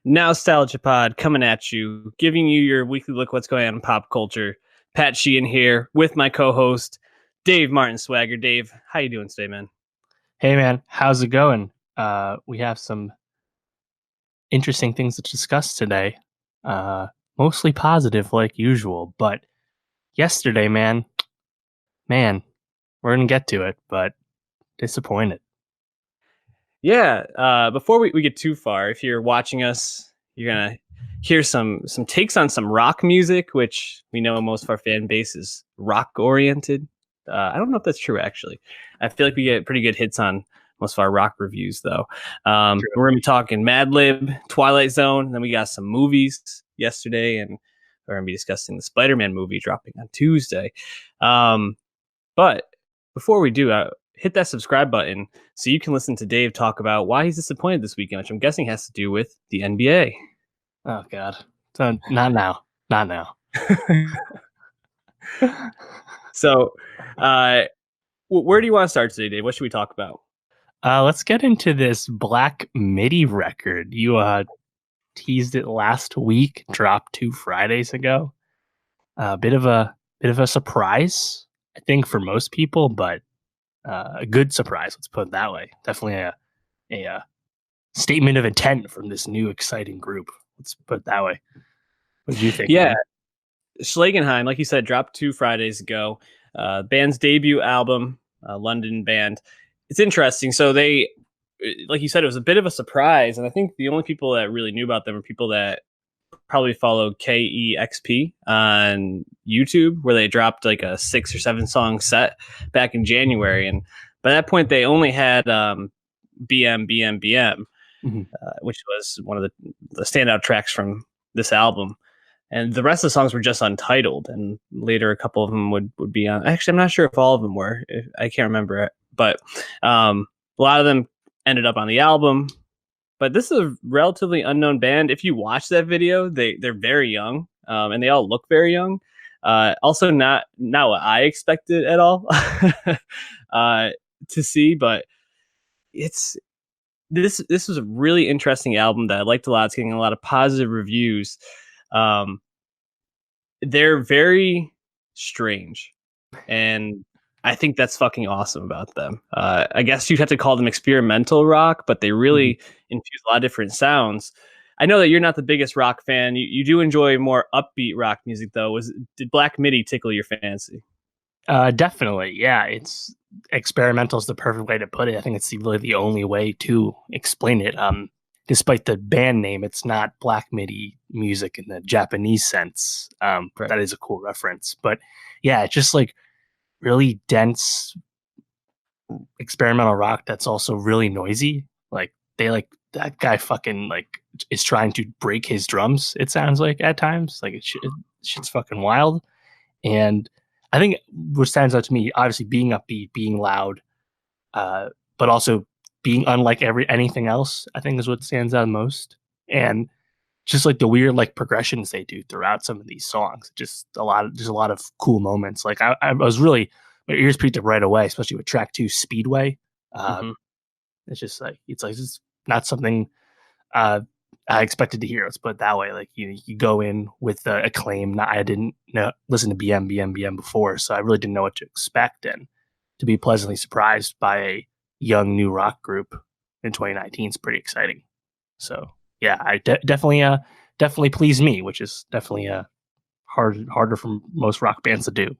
Nowstalgia Pod coming at you, giving you your weekly look what's going on in pop culture. Pat Sheehan here with my co-host Dave Martin Swagger. Dave, how you doing today, man? Hey man, how's it going? We have some interesting things to discuss today. Uh, Mostly positive like usual, but yesterday, man, we're gonna get to it, but disappointed. Yeah, before we get too far, if you're watching us, you're gonna hear some takes on some rock music, which we know most of our fan base is rock oriented. I don't know if that's true actually. I feel like we get pretty good hits on most of our rock reviews though. We're gonna be talking Madlib, Twilight Zone, and then we got some movies yesterday, and we're gonna be discussing the Spider-Man movie dropping on Tuesday. But before we do, hit that subscribe button so you can listen to Dave talk about why he's disappointed this weekend, which I'm guessing has to do with the NBA. Oh God, so, not now. So, where do you want to start today, Dave? What should we talk about? Let's get into this Black Midi record. You teased it last week, dropped 2 Fridays ago. A bit of a surprise, I think, for most people, but a good surprise. Let's put it that way. Definitely a statement of intent from this new exciting group. Let's put it that way. What did you think? Yeah, man? Schlagenheim, like you said, dropped 2 Fridays ago. Band's debut album, London band. It's interesting. So they, like you said, it was a bit of a surprise, and I think the only people that really knew about them are people that probably followed KEXP on YouTube, where they dropped like a 6 or 7 song set back in January, and by that point they only had BM, Mm-hmm. which was one of the standout tracks from this album. And the rest of the songs were just untitled, and later a couple of them would be on. Actually, I'm not sure if all of them were. I can't remember it, but a lot of them ended up on the album. But this is a relatively unknown band. If you watch that video, they're very young, and they all look very young. Also, not what I expected at all to see, but this was a really interesting album that I liked a lot. It's getting a lot of positive reviews. They're very strange, and I think that's fucking awesome about them. I guess you'd have to call them experimental rock, but they really infuse a lot of different sounds. I know that you're not the biggest rock fan. You do enjoy more upbeat rock music, though. Did Black Midi tickle your fancy? Definitely, yeah. It's experimental is the perfect way to put it. I think it's really the only way to explain it. Despite the band name, it's not Black Midi music in the Japanese sense. Right. That is a cool reference. But yeah, it's just like really dense experimental rock that's also really noisy. Like that guy fucking like is trying to break his drums, it sounds like at times. Like shit's fucking wild. And I think what stands out to me, obviously being upbeat, being loud, but also being unlike anything else, I think is what stands out most. And just like the weird like progressions they do throughout some of these songs, just a lot of cool moments. Like I was really, my ears picked up right away, especially with track 2, Speedway. It's just like it's not something I expected to hear. Let's put it that way. Like you go in with the acclaim. I didn't listen to BM before, so I really didn't know what to expect, and to be pleasantly surprised by a young new rock group in 2019 is pretty exciting. So yeah, I definitely pleased me, which is definitely harder for most rock bands to do.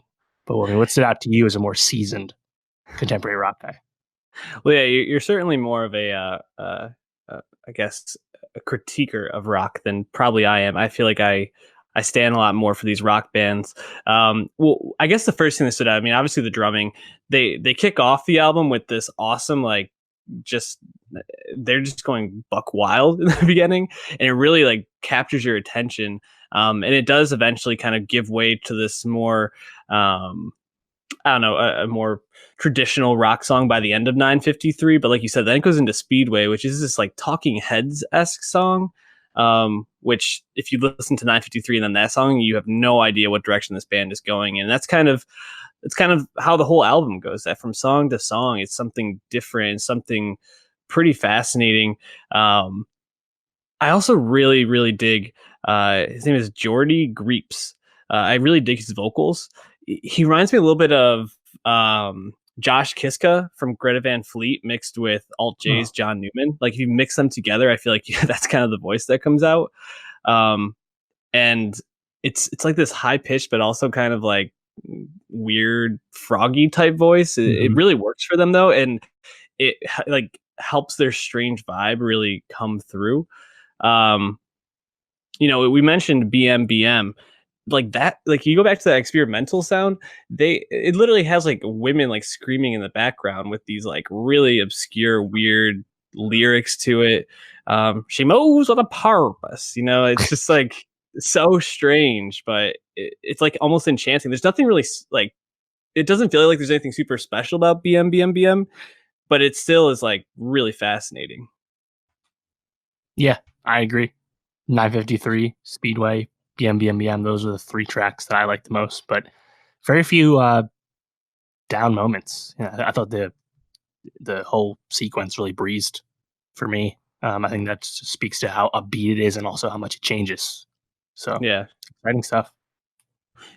But I mean, what stood out to you as a more seasoned contemporary rock guy? Well, yeah, you're certainly more of I guess, a critiquer of rock than probably I am. I feel like I stand a lot more for these rock bands. Well, I guess the first thing that stood out, I mean, obviously the drumming. They kick off the album with this awesome, like, they're just going buck wild in the beginning, and it really like captures your attention. And it does eventually kind of give way to this more, I don't know, a more traditional rock song by the end of 953. But like you said, then it goes into Speedway, which is this like Talking Heads-esque song. Which if you listen to 953 and then that song, you have no idea what direction this band is going. And it's kind of how the whole album goes, that from song to song, it's something different, something pretty fascinating. I also really, really dig. His name is Jordy Greeps. I really dig his vocals. He reminds me a little bit of Josh Kiska from Greta Van Fleet mixed with Alt J's Oh. John Newman. Like if you mix them together, I feel like that's kind of the voice that comes out. Um, and it's like this high pitched, but also kind of like weird froggy type voice. It Mhm. really works for them though, and it like helps their strange vibe really come through. Um, we mentioned BMBM, like that. Like you go back to that experimental sound, it literally has like women like screaming in the background with these like really obscure, weird lyrics to it. She moves with a purpose. It's just like so strange, but it's like almost enchanting. There's nothing really like it doesn't feel like there's anything super special about BMBM, but it still is like really fascinating. Yeah, I agree. 953, Speedway, BM. Those are the three tracks that I like the most, but very few down moments. Yeah, I thought the whole sequence really breezed for me. I think that just speaks to how upbeat it is and also how much it changes. So Yeah. exciting stuff.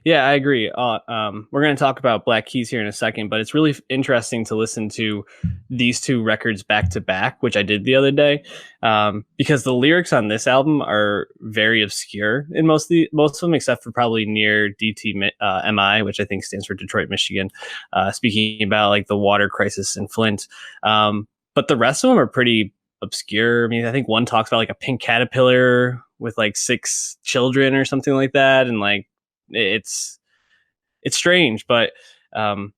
Yeah, I agree. We're going to talk about Black Keys here in a second, but it's really interesting to listen to these two records back to back, which I did the other day, because the lyrics on this album are very obscure in most of them, except for probably near DTMI, which I think stands for Detroit, Michigan, speaking about like the water crisis in Flint. But the rest of them are pretty obscure. I mean, I think one talks about like a pink caterpillar with like 6 children or something like that, and like it's strange, but um,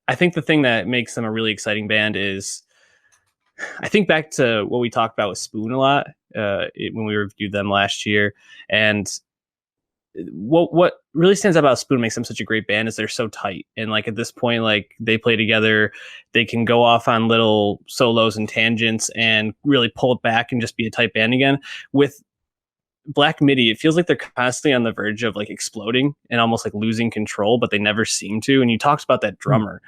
I think the thing that makes them a really exciting band is I think back to what we talked about with Spoon a lot when we reviewed them last year, and what really stands out about Spoon makes them such a great band is they're so tight, and like at this point, like they play together, they can go off on little solos and tangents and really pull it back and just be a tight band again. With Black Midi, it feels like they're constantly on the verge of like exploding and almost like losing control, but they never seem to. And you talked about that Hmm. drummer.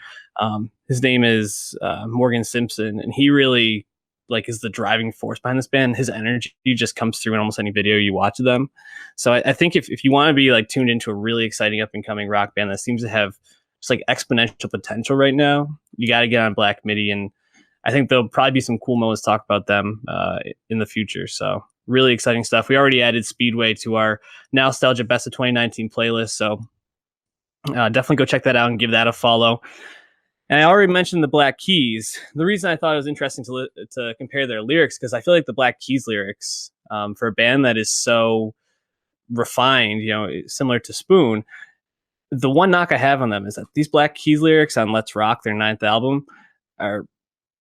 His name is Morgan Simpson, and he really like is the driving force behind this band. His energy just comes through in almost any video you watch of them. So I think if you want to be like tuned into a really exciting up and coming rock band that seems to have just like exponential potential right now, you got to get on Black Midi, and I think there'll probably be some cool moments to talk about them in the future. So really exciting stuff. We already added Speedway to our Nowstalgia Best of 2019 playlist. So definitely go check that out and give that a follow. And I already mentioned the Black Keys. The reason I thought it was interesting to compare their lyrics, because I feel like the Black Keys lyrics, for a band that is so refined, similar to Spoon, the one knock I have on them is that these Black Keys lyrics on Let's Rock, their 9th album, are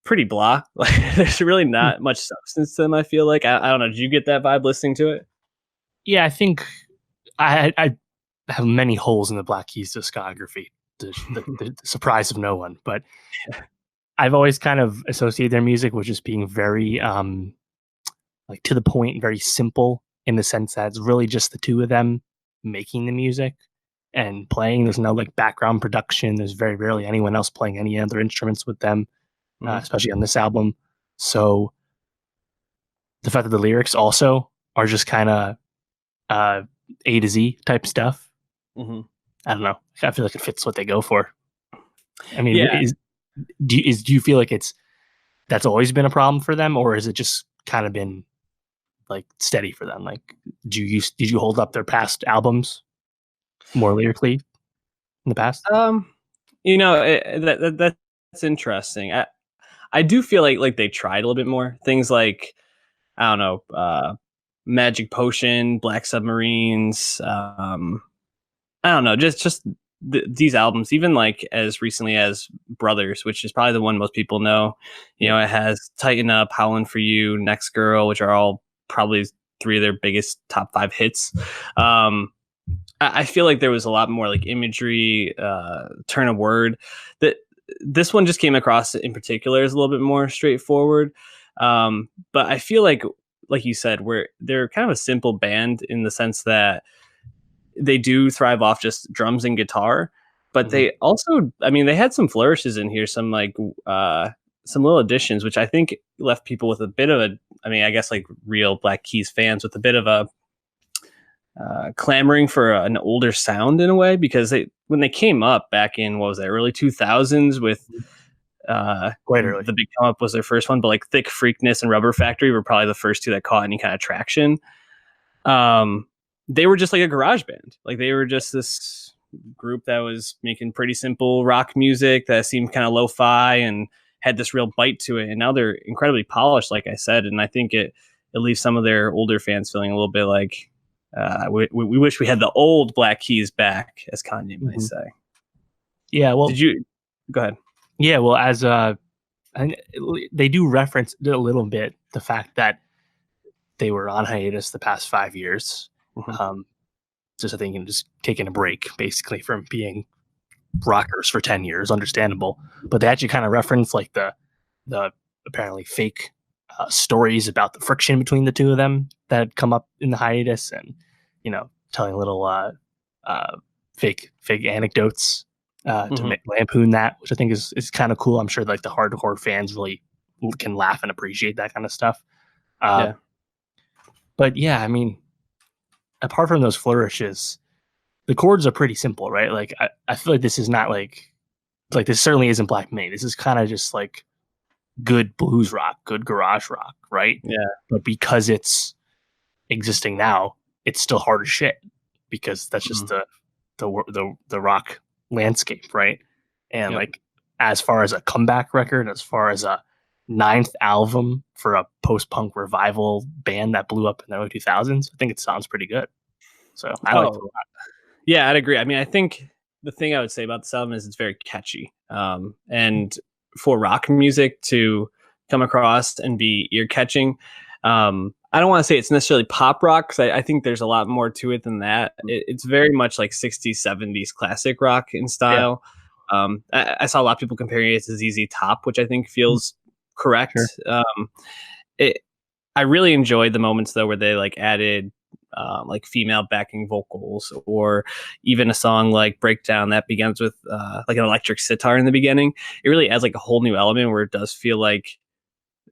pretty blah. Like there's really not much substance to them. I feel like I don't know. Did you get that vibe listening to it? Yeah, I think I have many holes in the Black Keys discography. The surprise of no one, but I've always kind of associated their music with just being very like to the point, very simple in the sense that it's really just the two of them making the music and playing. There's no like background production. There's very rarely anyone else playing any other instruments with them, Mm-hmm. especially on this album. So the fact that the lyrics also are just kind of uh, A to Z type stuff. Mm-hmm. I don't know. I feel like it fits what they go for. I mean, Yeah. do you feel like that's always been a problem for them, or has it just kind of been like steady for them? Like, did you hold up their past albums more lyrically in the past? Um. That's interesting. I do feel like they tried a little bit more things like I don't know, Magic Potion, Black Submarines. I don't know, just these albums, even like as recently as Brothers, which is probably the one most people know. Yeah. It has Tighten Up, Howlin' for You, Next Girl, which are all probably 3 of their biggest top 5 hits. I feel like there was a lot more like imagery, turn of word. That this one just came across in particular as a little bit more straightforward. But I feel like you said, they're kind of a simple band in the sense that they do thrive off just drums and guitar, but Mhm. they also, I mean, they had some flourishes in here, some like some little additions, which I think left people with a bit of a, I mean, I guess like real Black Keys fans with a bit of a clamoring for an older sound in a way, because when they came up back in, what was that, early 2000s with Quite early. The Big Come Up was their first one, but like Thick Freakness and Rubber Factory were probably the first two that caught any kind of traction. They were just like a garage band. Like they were just this group that was making pretty simple rock music that seemed kind of lo-fi and had this real bite to it. And now they're incredibly polished, like I said. And I think it leaves some of their older fans feeling a little bit like, we wish we had the old Black Keys back, as Kanye might say. Yeah, well, go ahead? Yeah, well, as they do reference a little bit the fact that they were on hiatus the past 5 years. Just I think just taking a break basically from being rockers for 10 years, understandable. But they actually kind of reference like the apparently fake stories about the friction between the two of them that had come up in the hiatus, and telling little fake anecdotes to lampoon that, which I think is kind of cool. I'm sure like the hardcore fans really can laugh and appreciate that kind of stuff. But yeah, I mean, apart from those flourishes, the chords are pretty simple, right? Like I feel like this is not like this certainly isn't Black Midi. This is kind of just like good blues rock, good garage rock, right? Yeah. But because it's existing now, it's still hard as shit, because that's just the rock landscape, right? And like as far as a comeback record, as far as a 9th album for a post-punk revival band that blew up in the early 2000s, I think it sounds pretty good. So I like it a lot. Yeah, I'd agree. I mean, I think the thing I would say about this album is it's very catchy. And for rock music to come across and be ear-catching, I don't want to say it's necessarily pop rock, because I think there's a lot more to it than that. It's very much like 60s, 70s classic rock in style. Yeah. I saw a lot of people comparing it to ZZ Top, which I think feels correct. Sure. I really enjoyed the moments though where they like added like female backing vocals, or even a song like Breakdown that begins with like an electric sitar in the beginning. It really adds like a whole new element where it does feel like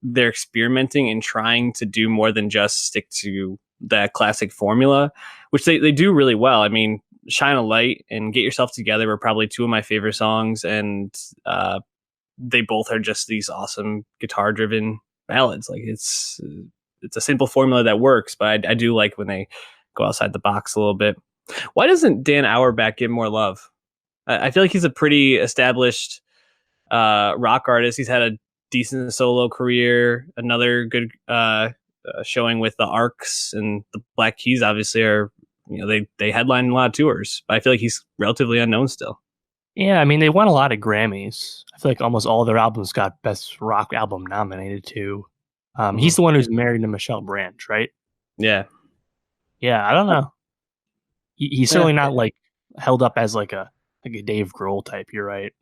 they're experimenting and trying to do more than just stick to that classic formula, which they do really well. I mean, Shine a Light and Get Yourself Together were probably two of my favorite songs, and they both are just these awesome guitar driven ballads. Like it's a simple formula that works, but I do like when they go outside the box a little bit. Why doesn't Dan Auerbach get more love? I feel like he's a pretty established rock artist. He's had a decent solo career, another good showing with the Arcs, and the Black Keys obviously are, they headline a lot of tours, but I feel like he's relatively unknown still. Yeah, I mean, they won a lot of Grammys. I feel like almost all their albums got Best Rock Album nominated too. He's the one who's married to Michelle Branch, right? Yeah. Yeah, I don't know. He's certainly not like held up as like a Dave Grohl type. You're right.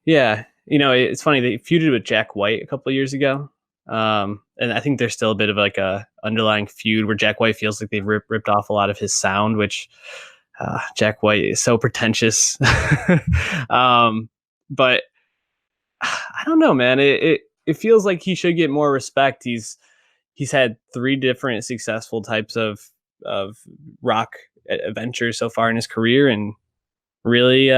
Yeah, it's funny, they feuded with Jack White a couple of years ago, and I think there's still a bit of like a underlying feud where Jack White feels like they've ripped off a lot of his sound, which Jack White is so pretentious. But I don't know, man. It feels like he should get more respect. He's had 3 different successful types of rock adventures so far in his career, and really,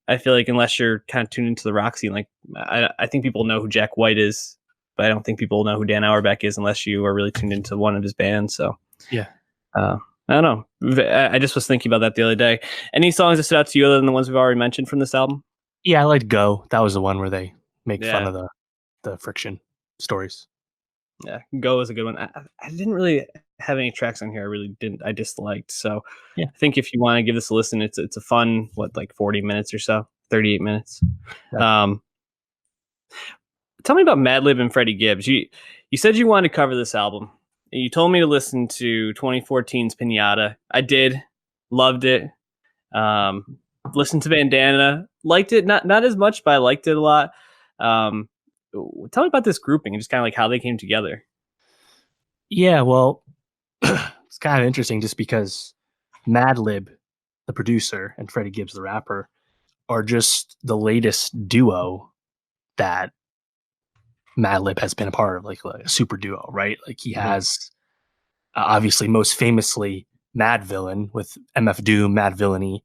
I feel like unless you're kind of tuned into the rock scene, like I think people know who Jack White is, but I don't think people know who Dan Auerbach is unless you are really tuned into one of his bands. So yeah. I don't know. I just was thinking about that the other day. Any songs that stood out to you other than the ones we've already mentioned from this album? Yeah, I liked Go. That was the one where they make fun of the friction stories. Yeah, Go is a good one. I didn't really have any tracks on here I disliked. So I think if you want to give this a listen, it's a fun, 40 minutes or so, 38 minutes. Yeah. Tell me about Madlib and Freddie Gibbs. You said you wanted to cover this album. You told me to listen to 2014's Pinata. I did. Loved it. Listened to Bandana. Liked it. Not as much, but I liked it a lot. Tell me about this grouping and just kind of like how they came together. Yeah, well, it's kind of interesting just because Madlib, the producer, and Freddie Gibbs, the rapper, are just the latest duo that Madlib has been a part of like a super duo, right? Like he has obviously most famously Mad Villain with MF Doom, Mad Villainy,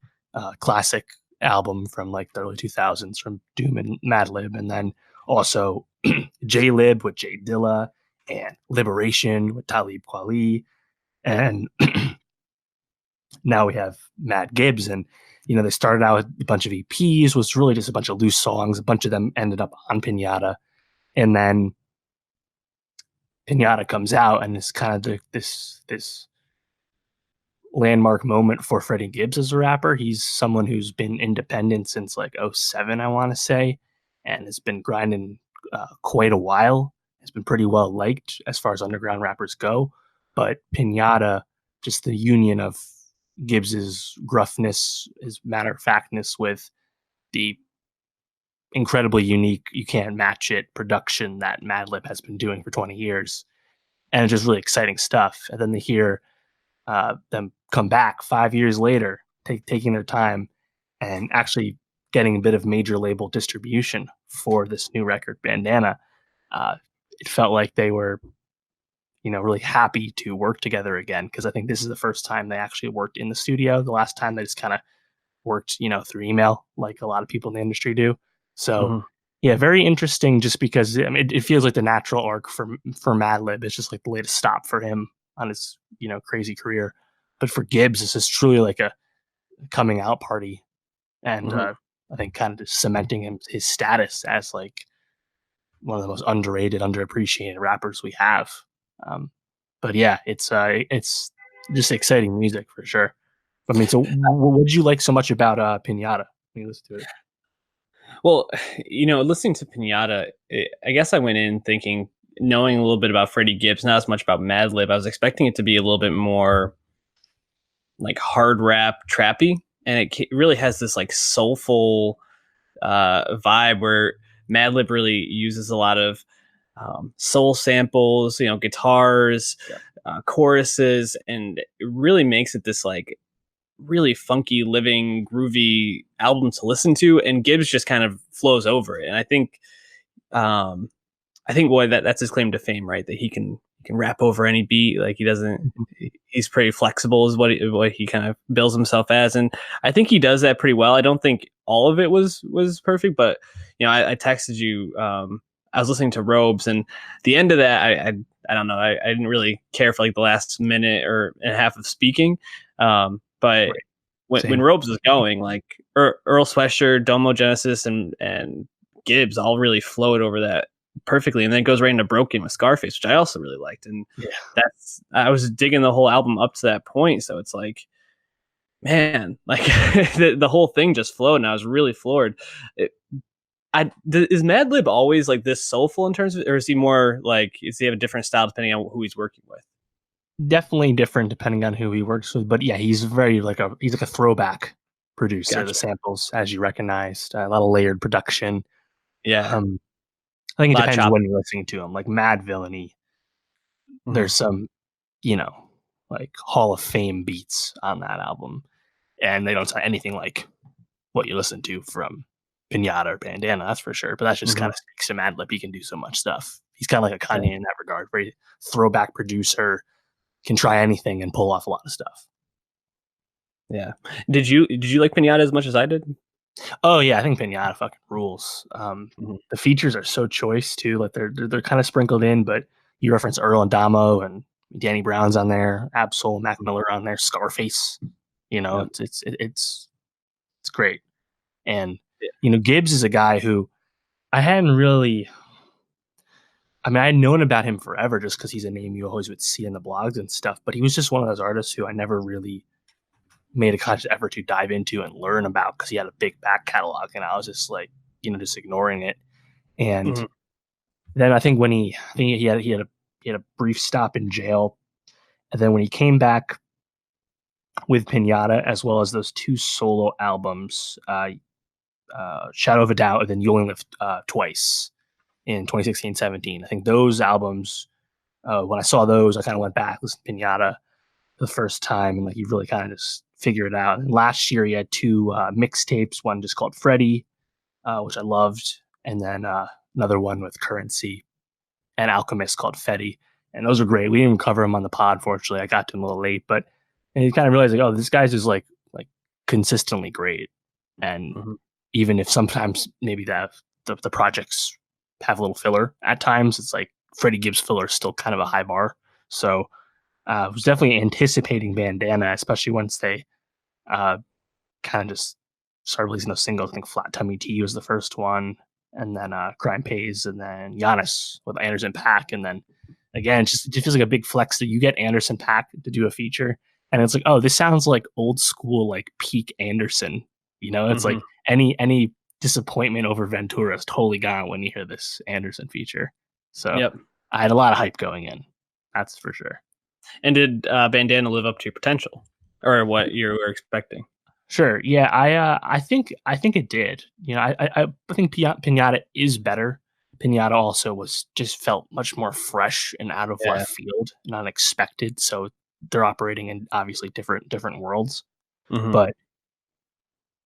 classic album from like the early 2000s from Doom and Madlib, and then also J Lib with Jay Dilla and Liberation with Talib Kweli, and now we have Matt Gibbs. And they started out with a bunch of EPs, was really just a bunch of loose songs. A bunch of them ended up on Pinata, and then Pinata comes out, and it's kind of this landmark moment for Freddie Gibbs as a rapper. He's someone who's been independent since like '07, I want to say, and has been grinding quite a while. Has been pretty well liked as far as underground rappers go. But Pinata, just the union of Gibbs's gruffness, his matter-of-factness with the incredibly unique, you can't match it production that Madlib has been doing for 20 years. And it's just really exciting stuff. And then to hear them come back 5 years later, taking their time and actually getting a bit of major label distribution for this new record, Bandana, it felt like they were, really happy to work together again, because I think this is the first time they actually worked in the studio. The last time they just kind of worked, through email, like a lot of people in the industry do. So, yeah, very interesting. Just because it feels like the natural arc for Madlib. It's just like the latest stop for him on his crazy career. But for Gibbs, this is truly like a coming out party, and I think kind of just cementing his status as like one of the most underrated, underappreciated rappers we have. But yeah, it's just exciting music for sure. I mean, so what did you like so much about Pinata when you listen to it? Well, listening to Pinata, I guess I went in thinking, knowing a little bit about Freddie Gibbs, not as much about Madlib. I was expecting it to be a little bit more like hard rap, trappy, and it really has this like soulful vibe where Madlib really uses a lot of soul samples, guitars, choruses, and it really makes it this like really funky, living, groovy album to listen to. And Gibbs just kind of flows over it. And I think boy, that's his claim to fame, right? That he can rap over any beat. Like he's pretty flexible is what he kind of bills himself as. And I think he does that pretty well. I don't think all of it was perfect, but I texted you, I was listening to Robes, and the end of that, I don't know. I didn't really care for like the last minute or and a half of speaking. But right. when Robes was going, like Earl Sweatshirt, Domo Genesis, and Gibbs all really flowed over that perfectly, and then it goes right into Broken with Scarface, which I also really liked. And I was digging the whole album up to that point. So it's like, man, like the whole thing just flowed, and I was really floored. Is Madlib always like this soulful in terms of, or is he more like, does he have a different style depending on who he's working with? Definitely different depending on who he works with, but yeah, he's like a throwback producer. Gotcha. The samples, as you recognized, a lot of layered production. Yeah, I think it depends when you're listening to him. Like Mad Villainy, there's some, like Hall of Fame beats on that album, and they don't sound anything like what you listen to from Pinata or Bandana, that's for sure. But that just kind of speaks to Madlib. He can do so much stuff. He's kind of like a Kanye in that regard, very throwback producer, can try anything and pull off a lot of stuff. Yeah. Did you like Pinata as much as I did? Oh yeah, I think Pinata fucking rules. The features are so choice too. Like they're kind of sprinkled in, but you reference Earl and Damo and Danny Brown's on there, Absol, Mac Miller on there, Scarface. It's great. And Gibbs is a guy who I hadn't really. I mean, I had known about him forever just because he's a name you always would see in the blogs and stuff. But he was just one of those artists who I never really made a conscious effort to dive into and learn about, because he had a big back catalog, and I was just like, just ignoring it. And then I think when he had a brief stop in jail, and then when he came back with Pinata, as well as those two solo albums, Shadow of a Doubt, and then You Only Live Twice in 2016-17. I think those albums, when I saw those, I kind of went back, listened to Pinata for the first time, and like you really kind of just figure it out. And last year he had two mixtapes, one just called Freddie, which I loved, and then another one with Currency and Alchemist called Fetty, and those were great. We didn't even cover them on the pod, fortunately. I got to them a little late, but and you kind of realize like, oh, this guy's just like consistently great, and Mhm. even if sometimes maybe the projects have a little filler at times, it's like Freddie Gibbs filler is still kind of a high bar. So I was definitely anticipating Bandana, especially once they uh, kind of just started releasing those singles. I think Flat Tummy Tea was the first one, and then Crime Pays, and then Giannis with Anderson .Paak, and then again, it just feels like a big flex that you get Anderson .Paak to do a feature, and it's like, oh, this sounds like old school, like peak Anderson. It's like Mhm. any disappointment over Ventura is totally gone when you hear this Anderson feature. So Yep. I had a lot of hype going in. That's for sure. And did Bandana live up to your potential, or what you were expecting? Sure. Yeah, I think it did. I think Pinata is better. Pinata also was just felt much more fresh and out of Yeah. left field and unexpected. So they're operating in obviously different worlds. Hmm. But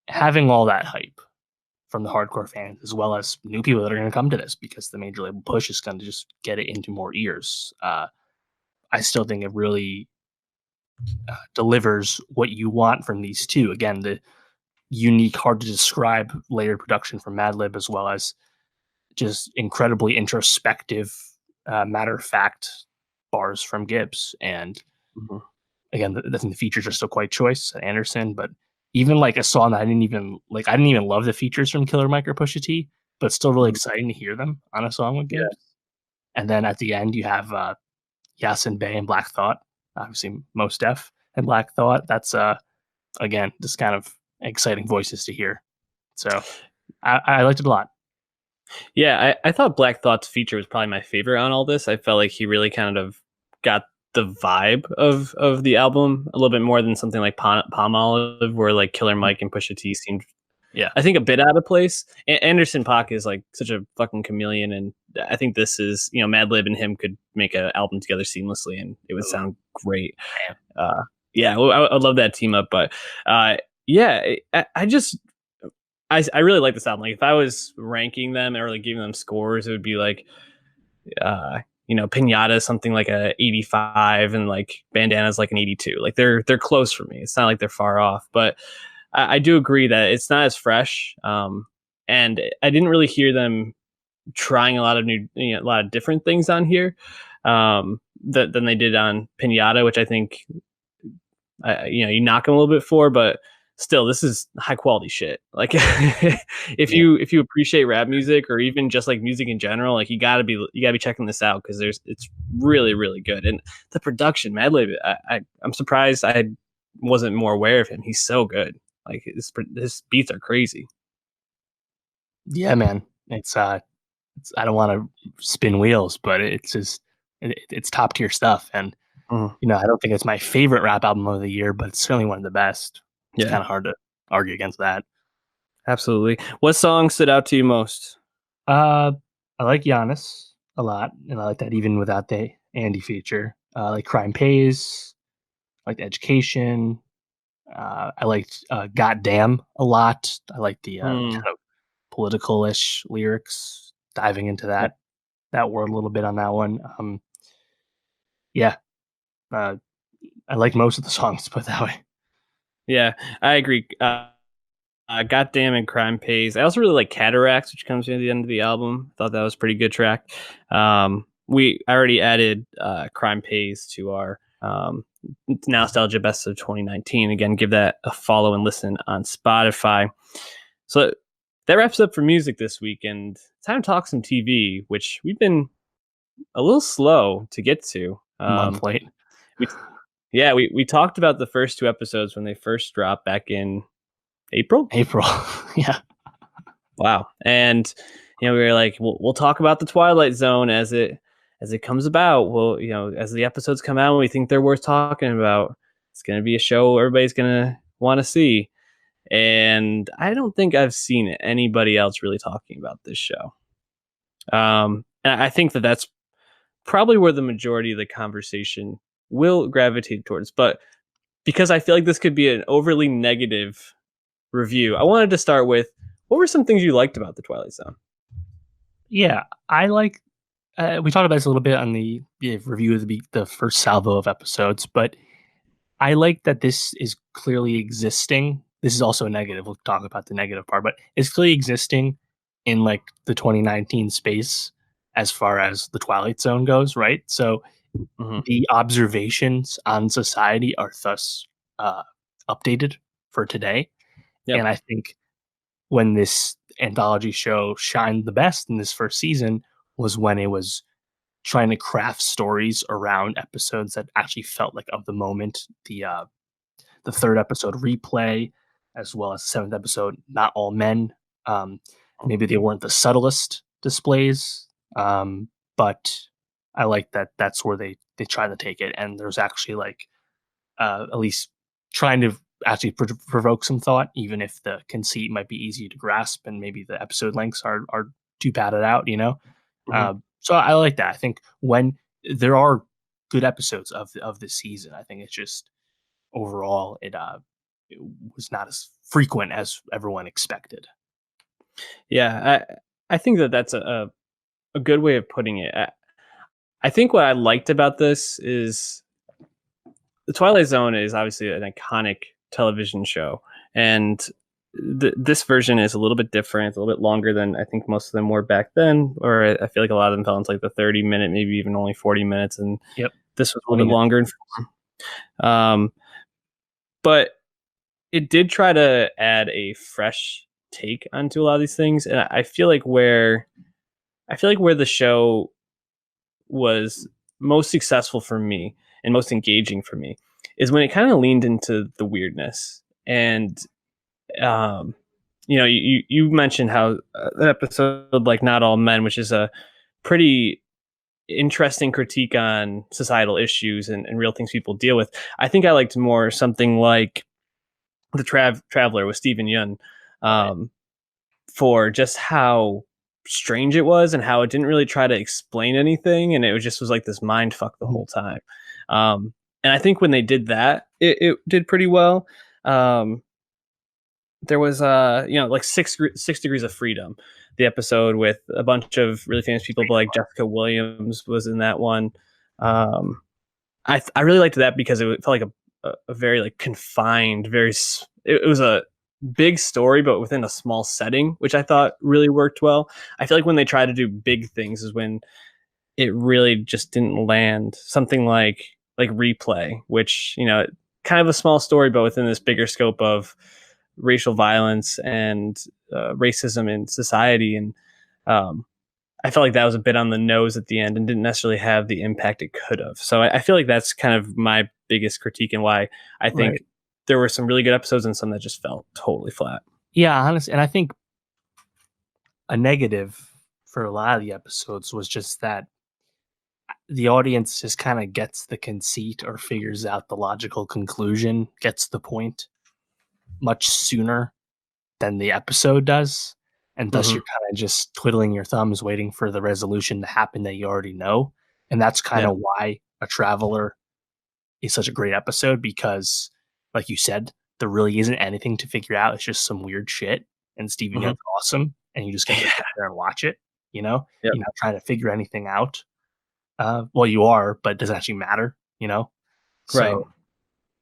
having all that hype from the hardcore fans as well as new people that are going to come to this because the major label push is going to just get it into more ears. I still think it really delivers what you want from these two. Again, the unique, hard to describe layered production from Madlib, as well as just incredibly introspective, matter of fact bars from Gibbs. And Hmm. again, I think the features are still quite choice at Anderson, but even like a song that I didn't even love the features from Killer Mike or Pusha T, but still really Hmm. exciting to hear them on a song with Yeah. Gibbs. And then at the end, you have Yasin Bey and Black Thought, obviously Mos Def and Black Thought. That's again just kind of exciting voices to hear. So I liked it a lot. Yeah, I thought Black Thought's feature was probably my favorite on all this. I felt like he really kind of got the vibe of the album a little bit more than something like Palm Olive, where like Killer Mike and Pusha T seemed, Yeah. I think, a bit out of place. Anderson .Paak is like such a fucking chameleon, and I think this is, Madlib and him could make an album together seamlessly, and it would Ooh, sound great. man. Yeah, well, I love that team up, but yeah, I just I really like this album. Like if I was ranking them or like giving them scores, it would be like Pinata something like a 85 and like Bandana's like an 82. Like they're close for me. It's not like they're far off, but I do agree that it's not as fresh. And I didn't really hear them trying a lot of a lot of different things on here than they did on Pinata, which I think you knock them a little bit for, but still, this is high quality shit. Like Yeah. if you appreciate rap music or even just like music in general, like you gotta be checking this out because it's really really good. And the production, Madlib, I'm surprised I wasn't more aware of him. He's so good. Like his beats are crazy. Yeah, man. It's I don't want to spin wheels, but it's just it's top tier stuff. And Mhm. I don't think it's my favorite rap album of the year, but it's certainly one of the best. It's Yeah, kind of hard to argue against that. absolutely. What song stood out to you most? Uh, I like Giannis a lot, and I like that even without the Andy feature. I like Crime Pays, I like Education. I liked Goddamn a lot. I like the Hmm. kind of political-ish lyrics, diving into Yeah. that word a little bit on that one. Yeah, uh, I like most of the songs, put it that way. Yeah, I agree. Goddamn and Crime Pays. I also really like Cataracts, which comes near the end of the album. Thought that was a pretty good track. I already added Crime Pays to our Nostalgia Best of 2019. Again, give that a follow and listen on Spotify. So that wraps up for music this week, and time to talk some TV, which we've been a little slow to get to. A month late. We yeah, we talked about the first two episodes when they first dropped back in April. April. Yeah. Wow. And we were like, we'll talk about the Twilight Zone as it comes about. Well, as the episodes come out and we think they're worth talking about, it's going to be a show everybody's going to want to see. And I don't think I've seen anybody else really talking about this show. And I think that that's probably where the majority of the conversation will gravitate towards. But because I feel like this could be an overly negative review, I wanted to start with, what were some things you liked about the Twilight Zone? Yeah, I like we talked about this a little bit on the review of the first salvo of episodes, but I like that this is clearly existing. This is also a negative. We'll talk about the negative part, but it's clearly existing in like the 2019 space as far as the Twilight Zone goes, right? So Hmm. the observations on society are thus uh, updated for today. Yep. And I think when this anthology show shined the best in this first season was when it was trying to craft stories around episodes that actually felt like of the moment. The third episode replay, as well as the seventh episode, Not All Men. Um, Maybe they weren't the subtlest displays, but I like that that's where they try to take it. And there's actually like at least trying to actually provoke some thought, even if the conceit might be easy to grasp and maybe the episode lengths are too padded out, you know. Hmm. So I like that. I think when there are good episodes of this season, I think it's just overall it was not as frequent as everyone expected. Yeah, I think that that's a good way of putting it. I think what I liked about this is the Twilight Zone is obviously an iconic television show, and this version is a little bit different. It's a little bit longer than I think most of them were back then, or I feel like a lot of them fell into like the 30-minute, maybe even only 40 minutes, and Yep. this was a little 20 bit minutes. longer. Um, but it did try to add a fresh take onto a lot of these things, and I feel like where the show was most successful for me and most engaging for me is when it kind of leaned into the weirdness. And um you mentioned how an episode like Not All Men, which is a pretty interesting critique on societal issues and real things people deal with. I think I liked more something like the Traveler with Stephen Yun, Right. um, for just how strange it was and how it didn't really try to explain anything, and it was just was like this mind fuck the Mhm. whole time. And I think when they did that, it did pretty well. There was like six degrees of freedom, the episode with a bunch of really famous people, but like Jessica Williams was in that one. um I really liked that because it felt like a very like confined, it was a big story, but within a small setting, which I thought really worked well. I feel like when they try to do big things is when it really just didn't land. Something like Replay, which kind of a small story, but within this bigger scope of racial violence and racism in society, and um, I felt like that was a bit on the nose at the end and didn't necessarily have the impact it could have. So I feel like that's kind of my biggest critique and why I think Right. there were some really good episodes and some that just felt totally flat. Yeah, honestly, and I think a negative for a lot of the episodes was just that the audience just kind of gets the conceit or figures out the logical conclusion, gets the point much sooner than the episode does. And thus Hmm. you're kind of just twiddling your thumbs waiting for the resolution to happen that you already know. And that's kind Yeah. of why A Traveler is such a great episode because, like you said, there really isn't anything to figure out. It's just some weird shit. And Steven Hmm. Yeun's awesome. And you just get to Yeah. sit there and watch it. You know, Yep. you're not trying to figure anything out. Well, you are, but it doesn't actually matter, you know? Right. So,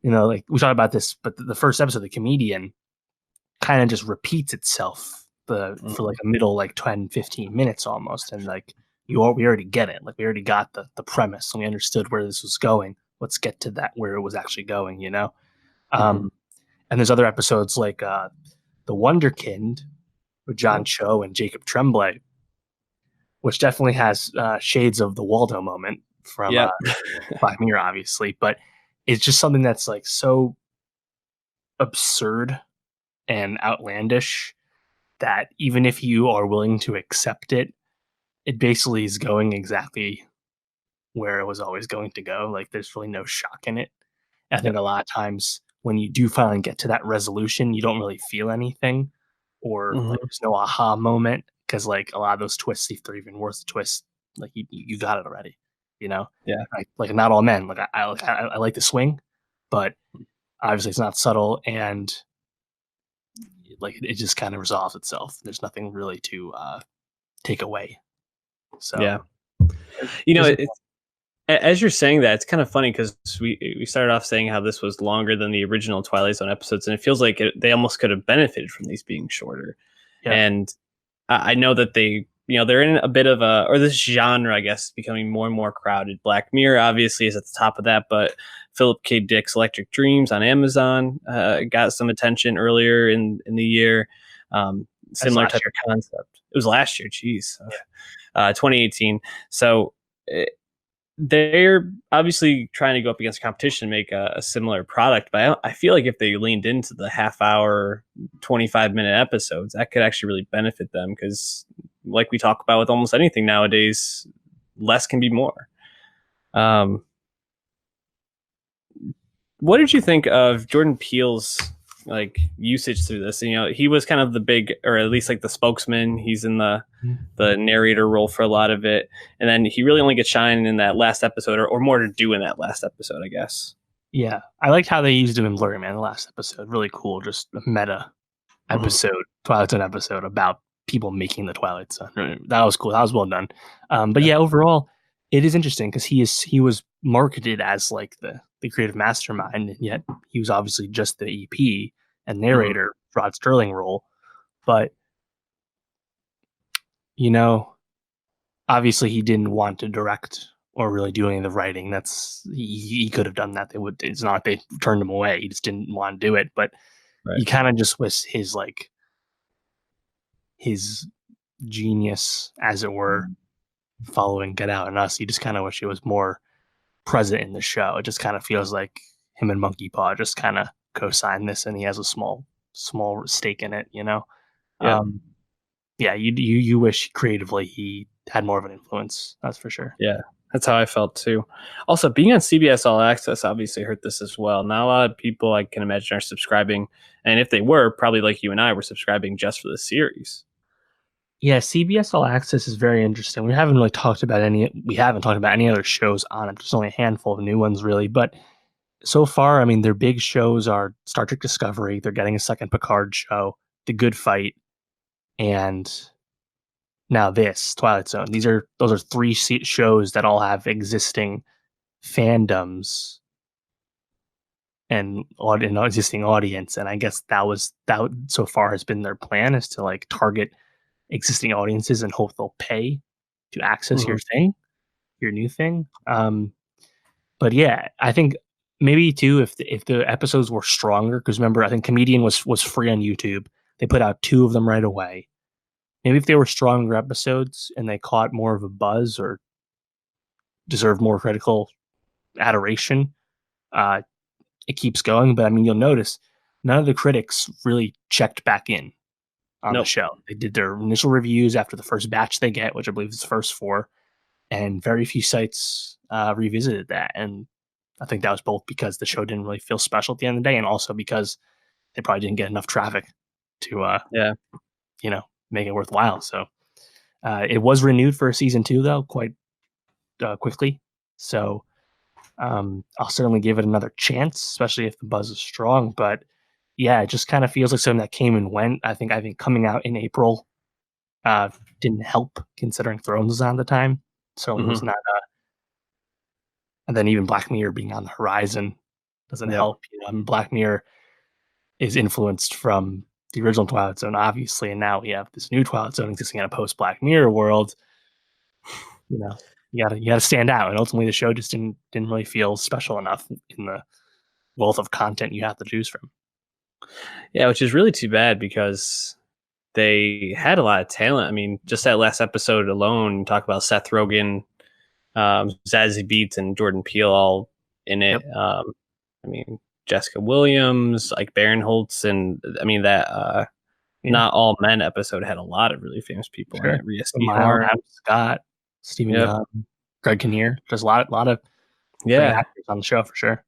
like we talked about this, but the first episode, the comedian kind of just repeats itself for like Mhm. a middle, like 10, 15 minutes almost. And like, we already get it. Like we already got the premise and we understood where this was going. Let's get to that, where it was actually going, you know? Mhm. Um, and there's other episodes like The Wonderkind with John Yep. Cho and Jacob Tremblay, which definitely has shades of the Waldo moment from Yep. Black Mirror, obviously, but it's just something that's like so absurd and outlandish that even if you are willing to accept it, it basically is going exactly where it was always going to go. Like there's really no shock in it. I think Yep. a lot of times when you do finally get to that resolution, you don't really feel anything or like Mhm. there's no aha moment because like a lot of those twists, if they're even worth the twist, like you got it already, you know? Yeah. Like Not All Men. Like I like the swing, but obviously it's not subtle and like it just kind of resolves itself. There's nothing really to take away. So Yeah. You know, as you're saying that, it's kind of funny because we started off saying how this was longer than the original Twilight Zone episodes, and it feels like they almost could have benefited from these being shorter. Yeah. And I know that they're in a bit of or this genre, I guess, becoming more and more crowded. Black Mirror obviously is at the top of that, but Philip K. Dick's Electric Dreams on Amazon got some attention earlier in the year. Similar type of concept. It was last year. Jeez. Yeah. 2018. So they're obviously trying to go up against competition and make a similar product, but I feel like if they leaned into the half hour, 25-minute episodes, that could actually really benefit them because, like we talk about with almost anything nowadays, less can be more. What did you think of Jordan Peele's usage through this? He was kind of the big, or at least the spokesman. He's in the narrator role for a lot of it, and then he really only gets shine in that last episode, or more to do in that last episode, I guess. Yeah, I liked how they used him in Blurry Man the last episode. Really cool, just a meta episode, Twilight Zone episode about people making the Twilight Zone. That was cool. That was well done. But yeah, overall, it is interesting because he was marketed as the creative mastermind, and yet he was obviously just the EP and narrator, Rod Sterling role. But obviously he didn't want to direct or really do any of the writing. He could have done that. It's not like they turned him away. He just didn't want to do it. But he kind of just was his genius, as it were, following Get Out and Us. You just kind of wish he was more present in the show. It just kind of feels like him and Monkey Paw just kind of co-signed this, and he has a small stake in it. Yeah. You wish creatively he had more of an influence. That's for sure. Yeah, that's how I felt too. Also, being on CBS All Access obviously hurt this as well. Not a lot of people, I can imagine, are subscribing, and if they were, probably like you and I, were subscribing just for the series. Yeah, CBS All Access is very interesting. We haven't talked about any other shows on it. There's only a handful of new ones, really. But so far, I mean, their big shows are Star Trek Discovery. They're getting a second Picard show, The Good Fight, and now this Twilight Zone. Those are three shows that all have existing fandoms and an existing audience. And I guess that so far has been their plan, is to target existing audiences and hope they'll pay to access your new thing. But yeah, I think maybe too, if the episodes were stronger, because remember, I think Comedian was free on YouTube. They put out 2 of them right away. Maybe if they were stronger episodes and they caught more of a buzz or deserve more critical adoration, it keeps going. But I mean, you'll notice none of the critics really checked back in on the show. They did their initial reviews after the first batch they get, which I believe is the first 4, and very few sites revisited that. And I think that was both because the show didn't really feel special at the end of the day, and also because they probably didn't get enough traffic to make it worthwhile. So it was renewed for season 2 though, quite quickly. So I'll certainly give it another chance, especially if the buzz is strong. But yeah, it just kind of feels like something that came and went. I think coming out in April didn't help, considering Thrones was on the time. So it was not. And then even Black Mirror being on the horizon doesn't help. I mean, Black Mirror is influenced from the original Twilight Zone, obviously, and now we have this new Twilight Zone existing in a post Black Mirror world. You gotta stand out, and ultimately the show just didn't really feel special enough in the wealth of content you have to choose from. Yeah, which is really too bad because they had a lot of talent. I mean, just that last episode alone, talk about Seth Rogen, Zazie Beetz, and Jordan Peele all in it. Yep. I mean, Jessica Williams, Barinholtz, and I mean that Not All Men episode had a lot of really famous people in it. Rhea Adam Scott, Stephen Young, Greg Kinnear. There's a lot of great actors on the show for sure.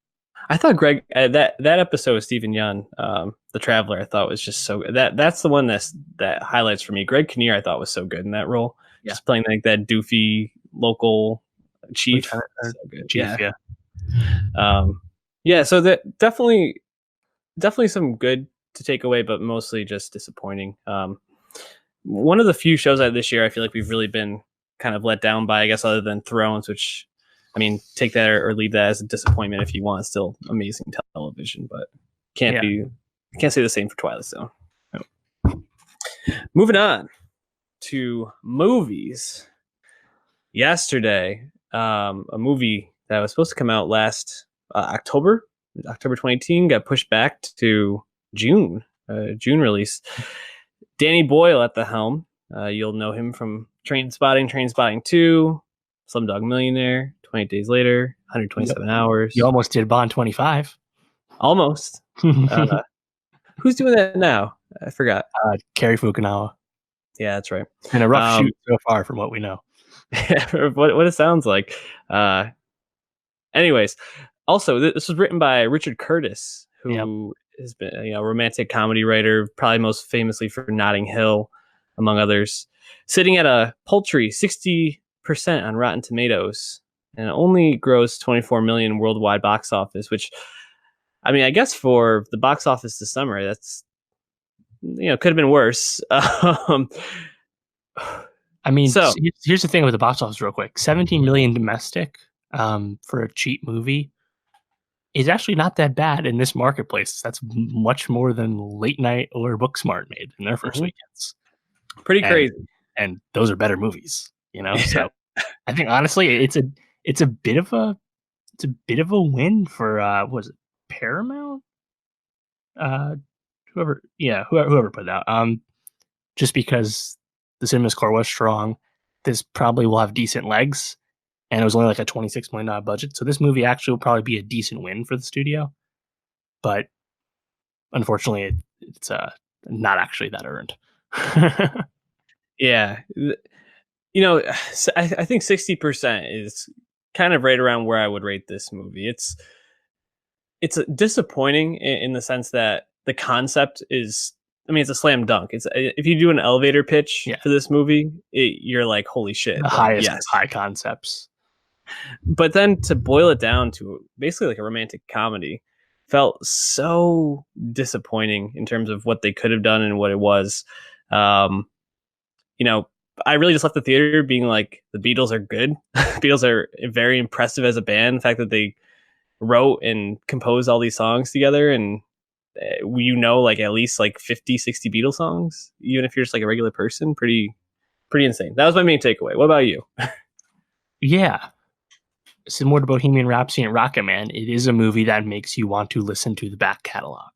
I thought Greg that episode with Stephen Young, the Traveler, I thought was just so good. That's the one that highlights for me. Greg Kinnear I thought was so good in that role, just playing that doofy local chief. So good. Chief, So that definitely some good to take away, but mostly just disappointing. One of the few shows this year I feel like we've really been kind of let down by, I guess, other than Thrones, which, I mean, take that or leave that as a disappointment if you want. It's still amazing television, but can't say the same for Twilight Zone. No. Moving on to movies. Yesterday, a movie that was supposed to come out last October 2018 got pushed back to June release. Danny Boyle at the helm. You'll know him from Trainspotting 2, Slumdog Millionaire, 28 Days Later, 127 Hours. You almost did Bond 25. Almost. Who's doing that now? I forgot. Cary Fukunaga. Yeah, that's right. It's been a rough shoot so far from what we know. what it sounds like. Anyways, also, this was written by Richard Curtis, who has been a romantic comedy writer, probably most famously for Notting Hill, among others. Sitting at a paltry 60% on Rotten Tomatoes, and it only grossed 24 million worldwide box office, which, I mean, I guess for the box office this summer, that's, could have been worse. I mean, so here's the thing with the box office real quick. 17 million domestic for a cheap movie is actually not that bad in this marketplace. That's much more than Late Night or Booksmart made in their first weekends. Pretty crazy. And those are better movies, So I think honestly it's a bit of a win for was it Paramount? Whoever put it out. Just because the cinema score was strong, this probably will have decent legs, and it was only like a $26 million budget. So this movie actually will probably be a decent win for the studio, but unfortunately, it's not actually that earned. Yeah, I think 60% is kind of right around where I would rate this movie. It's disappointing in the sense that the concept is, I mean, it's a slam dunk. It's, if you do an elevator pitch for this movie, you're like, holy shit. The highest of high concepts. But then to boil it down to basically like a romantic comedy felt so disappointing in terms of what they could have done and what it was. I really just left the theater being like, the Beatles are good. Beatles are very impressive as a band. The fact that they wrote and composed all these songs together, and like at least like 50, 60 Beatles songs, even if you're just like a regular person, pretty insane. That was my main takeaway. What about you? Yeah. Similar to Bohemian Rhapsody and Rocket Man, it is a movie that makes you want to listen to the back catalog.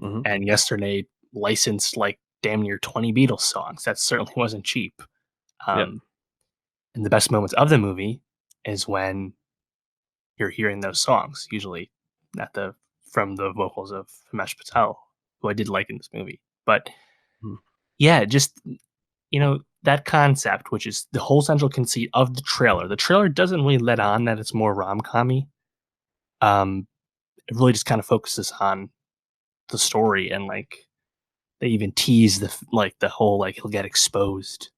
Mm-hmm. And yesterday licensed like damn near 20 Beatles songs. That certainly wasn't cheap. And the best moments of the movie is when you're hearing those songs, usually from the vocals of Himesh Patel, who I did like in this movie. But just, that concept, which is the whole central conceit of the trailer. The trailer doesn't really let on that it's more rom-com-y. It really just kind of focuses on the story, and like they even tease the whole like he'll get exposed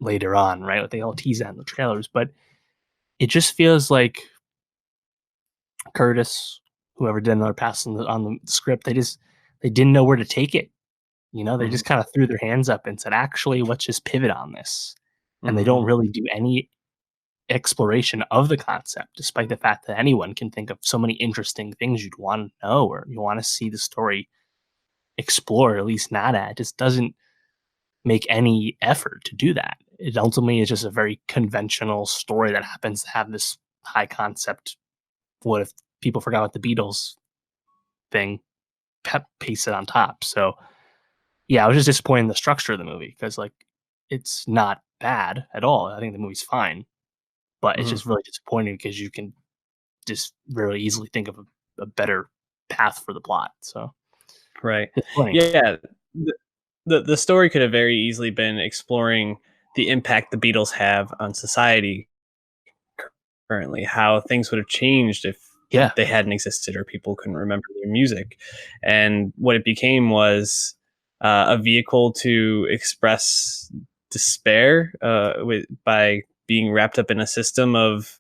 later on, right? They all tease that in the trailers, but it just feels like Curtis, whoever did another pass on the script, they didn't know where to take it. They just kind of threw their hands up and said, actually, let's just pivot on this. And they don't really do any exploration of the concept, despite the fact that anyone can think of so many interesting things you'd want to know or you want to see the story explore, at least not at. It just doesn't make any effort to do that. It ultimately is just a very conventional story that happens to have this high concept. What if people forgot what the Beatles thing pasted on top? So yeah, I was just disappointed in the structure of the movie because like it's not bad at all. I think the movie's fine, but it's just really disappointing because you can just very easily think of a better path for the plot. So right, yeah, the story could have very easily been exploring the impact the Beatles have on society currently, how things would have changed if they hadn't existed or people couldn't remember their music. And what it became was a vehicle to express despair by being wrapped up in a system of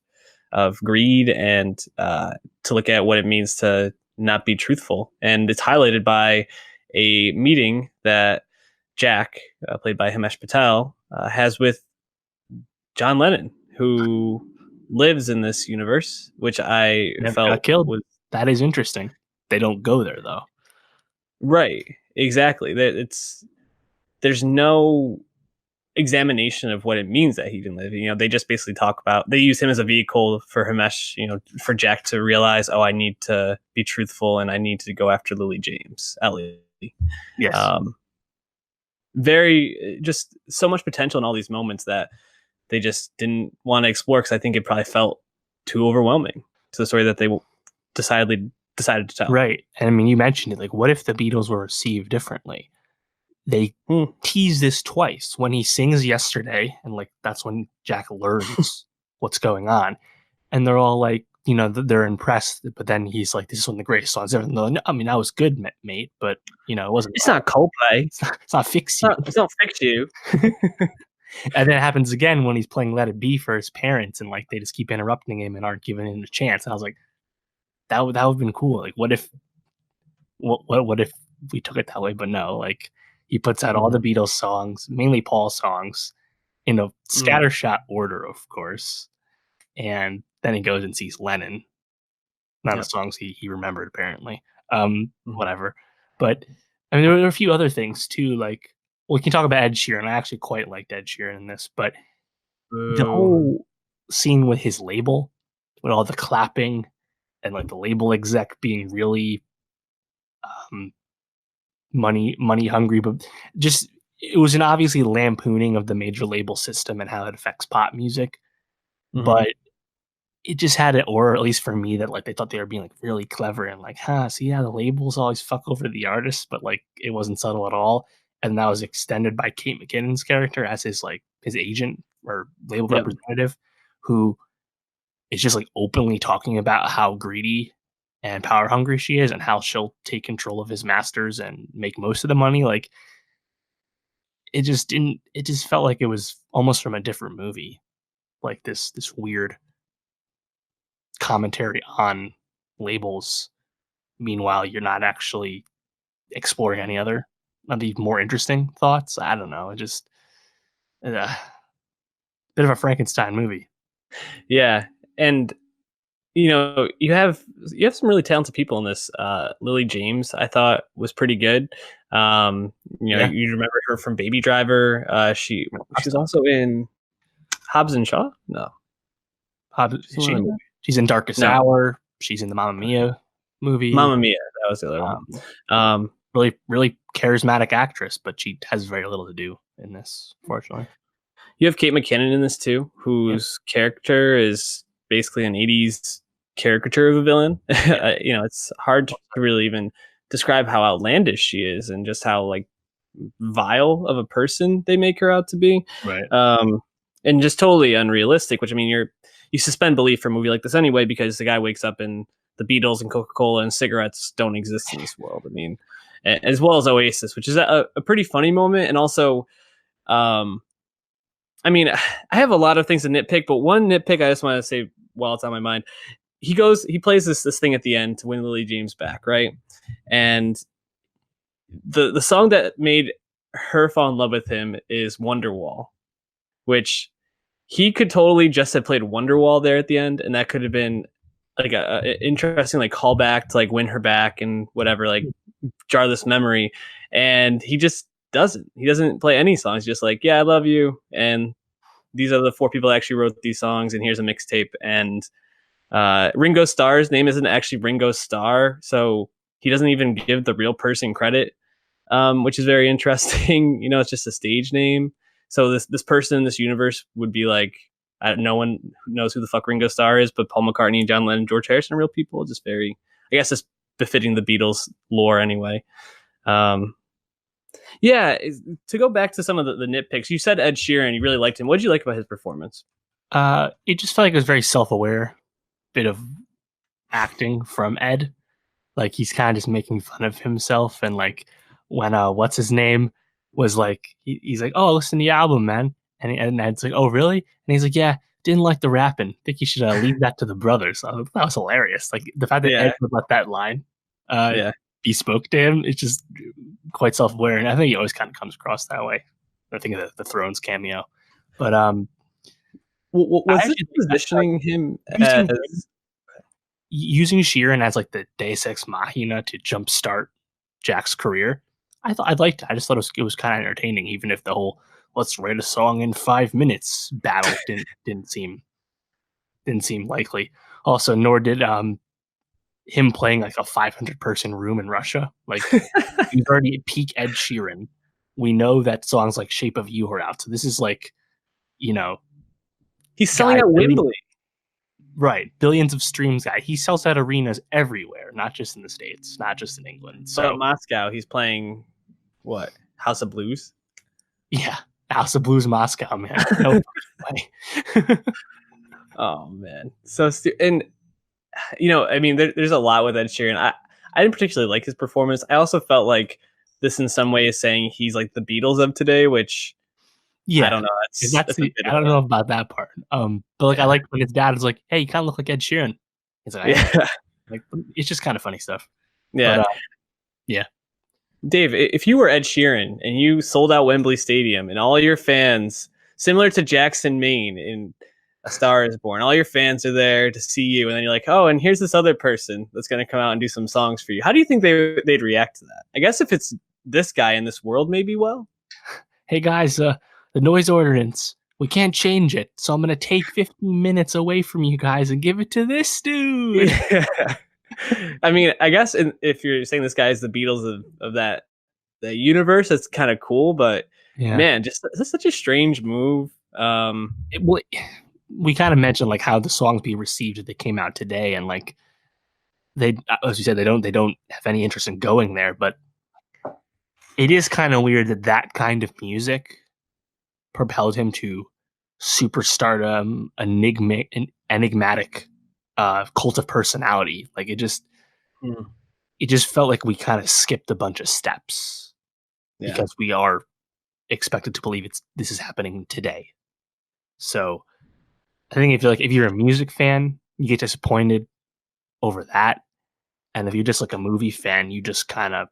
greed, and to look at what it means to not be truthful. And it's highlighted by a meeting that Jack, played by Himesh Patel, has with John Lennon, who lives in this universe, which I Never got felt killed. was That is interesting. They don't go there though. right. Exactly. There's no examination of what it means that he didn't live. They just basically talk about, they use him as a vehicle for Himesh, for Jack to realize, oh, I need to be truthful and I need to go after Lily James, Ellie. Yes. Very, just so much potential in all these moments that they just didn't want to explore, because I think it probably felt too overwhelming to the story that they decided to tell. Right. And I mean, you mentioned it. Like, what if the Beatles were received differently? They tease this twice. When he sings Yesterday, and like that's when Jack learns what's going on, and they're all like, they're impressed. But then he's like, "This is one of the greatest songs ever." No, I mean, that was good, mate, but it wasn't. It's not Coldplay. It's not Fix You. It's not Fix You. And then it happens again when he's playing Let It Be for his parents, and like they just keep interrupting him and aren't giving him a chance. And I was like, that would have been cool. Like, what if we took it that way? But no, like he puts out all the Beatles songs, mainly Paul songs, in a scattershot order, of course. And then he goes and sees Lennon. Not the songs he remembered, apparently. Whatever. But I mean, there were a few other things too. Like, we can talk about Ed Sheeran. I actually quite liked Ed Sheeran in this, but the whole scene with his label, with all the clapping and like the label exec being really money hungry, but just it was an obviously lampooning of the major label system and how it affects pop music. But it just had it, or at least for me, that like they thought they were being like really clever and like, see how the labels always fuck over the artists, but like it wasn't subtle at all. And that was extended by Kate McKinnon's character as his agent or label representative, who is just like openly talking about how greedy and power hungry she is and how she'll take control of his masters and make most of the money. Like, it just felt like it was almost from a different movie. Like this weird commentary on labels. Meanwhile, you're not actually exploring any other of the more interesting thoughts. I don't know. It just bit of a Frankenstein movie. Yeah, and you have some really talented people in this. Lily James, I thought, was pretty good. You remember her from Baby Driver. She's also in Hobbs and Shaw. No, She's in Darkest Hour. She's in the Mamma Mia movie. Mamma Mia, that was the other one. Really, really charismatic actress, but she has very little to do in this, fortunately. You have Kate McKinnon in this too, whose character is basically an 80s caricature of a villain. It's hard to really even describe how outlandish she is and just how like vile of a person they make her out to be. Right. And just totally unrealistic, which, I mean, you suspend belief for a movie like this anyway, because the guy wakes up and the Beatles and Coca-Cola and cigarettes don't exist in this world. I mean, as well as Oasis, which is a pretty funny moment. And also, I mean, I have a lot of things to nitpick, but one nitpick I just want to say while it's on my mind, he plays this thing at the end to win Lily James back, right? And the song that made her fall in love with him is Wonderwall, which he could totally just have played Wonderwall there at the end, and that could have been like a interesting like callback to like win her back and whatever, like jar this memory. And he just doesn't play any songs. Just like, yeah, I love you, and these are the 4 people that actually wrote these songs, and here's a mixtape. And Ringo Starr's name isn't actually Ringo Starr, so he doesn't even give the real person credit, which is very interesting. It's just a stage name. So this person in this universe would be like, no one knows who the fuck Ringo Starr is, but Paul McCartney, John Lennon, George Harrison are real people. Just very, I guess, it's befitting the Beatles lore anyway. Yeah, to go back to some of the nitpicks, you said Ed Sheeran, you really liked him. What did you like about his performance? It just felt like it was very self-aware, bit of acting from Ed. Like, he's kind of just making fun of himself. And like when what's his name was like, he's like, oh, listen to the album, man. And Ed's like, oh, really? And he's like, yeah, didn't like the rapping. Think you should leave that to the brothers. That was hilarious. Like, the fact that Ed would let that line be spoke to him, it's just quite self-aware. And I think he always kind of comes across that way. I think of the Thrones cameo. But I Was this actually think that positioning him using as him, using Sheeran as like the Deus Ex Machina to jumpstart Jack's career. I liked it. I just thought it was kind of entertaining, even if the whole "let's write a song in 5 minutes" battle didn't seem likely. Also, nor did him playing like a 500-person room in Russia. Like he's already at peak Ed Sheeran. We know that songs like "Shape of You" are out, so this is like, you know, he's selling guy out billion, Wembley? right, billions of streams guy. He sells out arenas everywhere, not just in the States, not just in England. But So Moscow, he's playing what? House of Blues? yeah, House of Blues Moscow, man. No fucking way. Oh man, and I mean, there's a lot with Ed Sheeran. I didn't particularly like his performance. I also felt like this in some way is saying he's like the Beatles of today, which I Yeah, don't know. that's That's a the bit I of don't a know about that part. But like I yeah, like when his dad is like, "Hey, you kind of look like Ed Sheeran." He's like, "I am." yeah, Like it's just kind of funny stuff. But yeah. yeah, Dave, if you were Ed Sheeran and you sold out Wembley Stadium and all your fans, similar to Jackson, Maine in A Star Is Born, all your fans are there to see you, and then you're like, oh, and here's this other person that's going to come out and do some songs for you. How do you think they'd react to that? I guess if it's this guy in this world, maybe well. hey guys, the noise ordinance. We can't change it, so I'm gonna take 15 minutes away from you guys and give it to this dude. Yeah. I mean, I guess if you're saying this guy is the Beatles of that universe, that's kind of cool. But Yeah. man, just this is such a strange move. Well, we kind of mentioned like how the songs be received if they came out today, and like they, as you said, they don't have any interest in going there. But it is kind of weird that that kind of music propelled him to superstardom, enigmatic cult of personality. Like Hmm, it just felt like we kind of skipped a bunch of steps yeah, because we are expected to believe this is happening today. So I think if you're a music fan, you get disappointed over that, and if you're just like a movie fan, you just kind of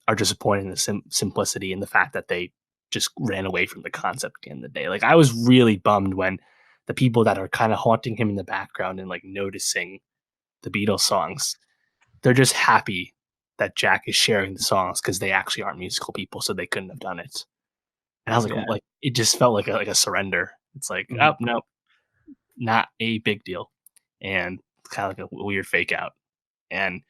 are disappointed in the simplicity and the fact that they just ran away from the concept at the end of the day. Like I was really bummed when the people that are kind of haunting him in the background and like noticing the Beatles songs, they're just happy that Jack is sharing the songs because they actually aren't musical people, so they couldn't have done it. And I was yeah. like it just felt like a surrender. It's like, Mhm. oh no, not a big deal, and kind of like a weird fake out. And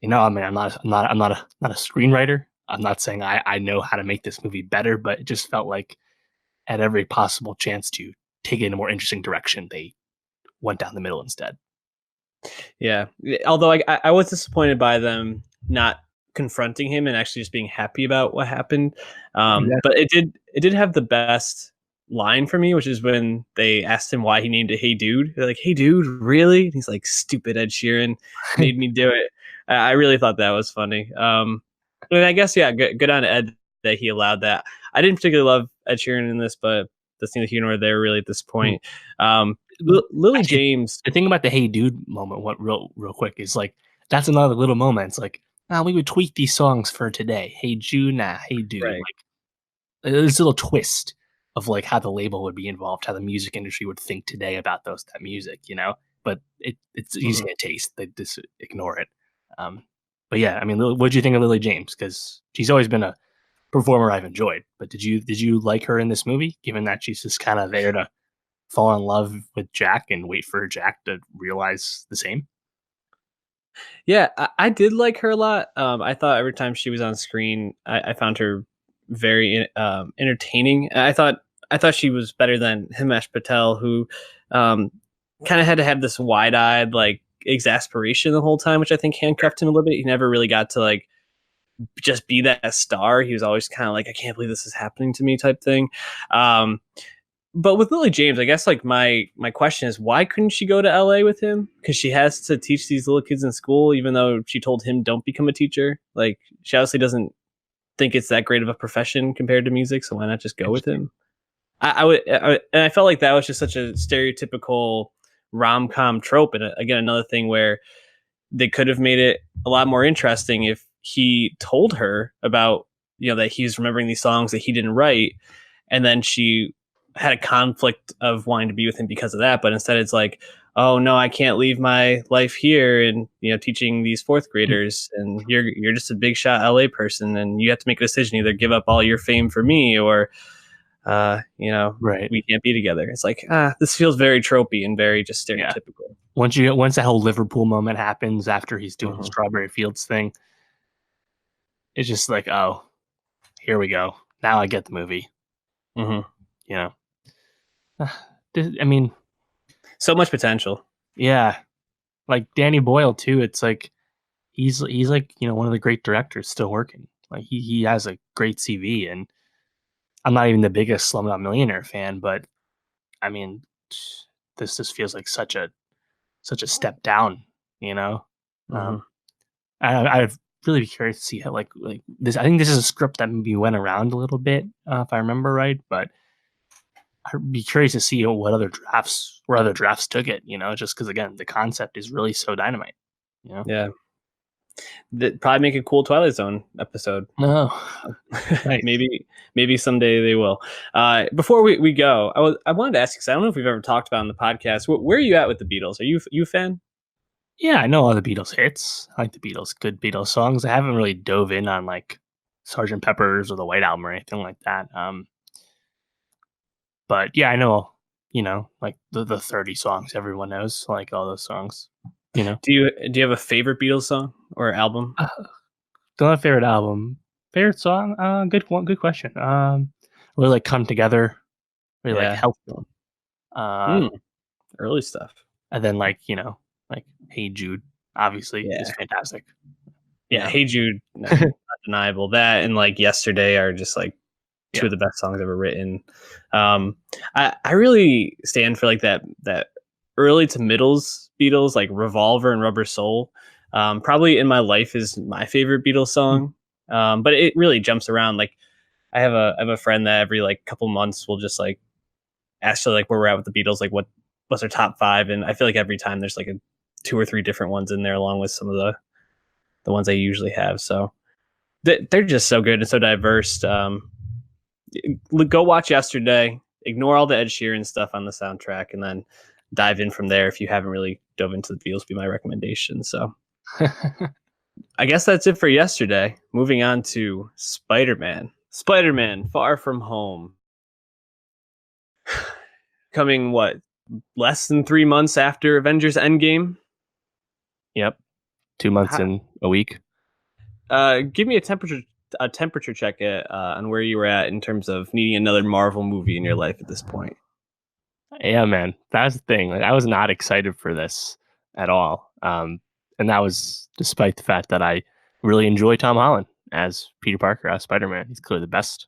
I mean, I'm not a screenwriter. I'm not saying I know how to make this movie better, but it just felt like at every possible chance to take it in a more interesting direction, they went down the middle instead. Yeah. Although I was disappointed by them not confronting him and actually just being happy about what happened. But Exactly. it did have the best line for me, which is when they asked him why he named it "Hey Dude." They're like, "Hey Dude, really?" And he's like, "Stupid Ed Sheeran made me do it." I really thought that was funny. And I guess yeah, good on Ed that he allowed that. I didn't particularly love Ed Sheeran in this, but that's neither here nor there really at this Mm. point. Lily Actually, James. the thing about the "Hey Dude" moment, what real quick is like that's another little moment. It's like, we would tweak these songs for today. Hey Jude, nah, hey dude. Right. Like there's a little twist of like how the label would be involved, how the music industry would think today about that music. But it's easy Mhm. to taste. They just ignore it. Um, but yeah, I mean, what do you think of Lily James? Because she's always been a performer I've enjoyed. But did you like her in this movie? Given that she's just kind of there to fall in love with Jack and wait for Jack to realize the same. Yeah, I did like her a lot. I thought every time she was on screen, I found her very entertaining. I thought she was better than Himesh Patel, who um, kind of had to have this wide-eyed like exasperation the whole time, which I think handcuffed him a little bit. He never really got to like just be that star. He was always kind of like, I can't believe this is happening to me type thing. Um, but with Lily James, I guess like my question is why couldn't she go to LA with him? Because she has to teach these little kids in school, even though she told him don't become a teacher. Like she obviously doesn't think it's that great of a profession compared to music, so why not just go with Interesting. him? And I felt like that was just such a stereotypical rom com trope, and again another thing where they could have made it a lot more interesting if he told her about that he's remembering these songs that he didn't write, and then she had a conflict of wanting to be with him because of that, but instead it's like, oh no, I can't leave my life here and teaching these fourth graders, and you're just a big shot LA person, and you have to make a decision, either give up all your fame for me or Right. we can't be together. It's like, this feels very tropey and very just Yeah. stereotypical. Once that whole Liverpool moment happens after he's doing the Mhm. Strawberry Fields thing, it's just like, oh, here we go. Now I get the movie. Mhm. You know, I mean, So much potential. yeah, like Danny Boyle too. It's like he's like one of the great directors still working. Like he has a great CV, and I'm not even the biggest Slumdog Millionaire fan, but I mean, this just feels like such a step down. You know, Mhm. um, I'd really be curious to see how like this. I think this is a script that maybe went around a little bit, if I remember right. But I'd be curious to see where other drafts took it. Just because again, the concept is really so dynamite. You know, Yeah. That probably make a cool Twilight Zone episode. no, nice. Maybe someday they will. Before we go, I wanted to ask you, because I don't know if we've ever talked about on the podcast. Where are you at with the Beatles? Are you a fan? Yeah, I know all the Beatles hits. I like the Beatles, good Beatles songs. I haven't really dove in on like Sergeant Pepper's or the White Album or anything like that. But yeah, I know, like the 30 songs everyone knows, like all those songs. You know, Do you have a favorite Beatles song or album? uh, don't have a favorite album, favorite song. Good one, good question. Really like Come Together, really like Yeah. Help. Uh, Mm, early stuff. and then like like Hey Jude, obviously is Yeah. fantastic. You Yeah. know, Hey Jude, not undeniable. That and like Yesterday are just like two yeah. of the best songs ever written. I really stand for like that early to middles Beatles, like Revolver and Rubber Soul. Probably In My Life is my favorite Beatles Mm. song. But it really jumps around. Like I have a friend that every like couple months will just like ask her like where we're at with the Beatles, like what's our top five, and I feel like every time there's like a two or three different ones in there, along with some of the ones I usually have. So they're just so good and so diverse. Go watch Yesterday, ignore all the Ed Sheeran stuff on the soundtrack, and then dive in from there if you haven't really dove into the Beatles. Be my recommendation. So I guess that's it for Yesterday. Moving on to Spider-Man Far From Home, coming what, less than 3 months after Avengers Endgame. Yep. 2 months Ha- in a week. Give me a temperature check on where you were at in terms of needing another Marvel movie in your life at this point. Yeah, man. That's the thing. Like I was not excited for this at all. And that was despite the fact that I really enjoy Tom Holland as Peter Parker, as Spider-Man. He's clearly the best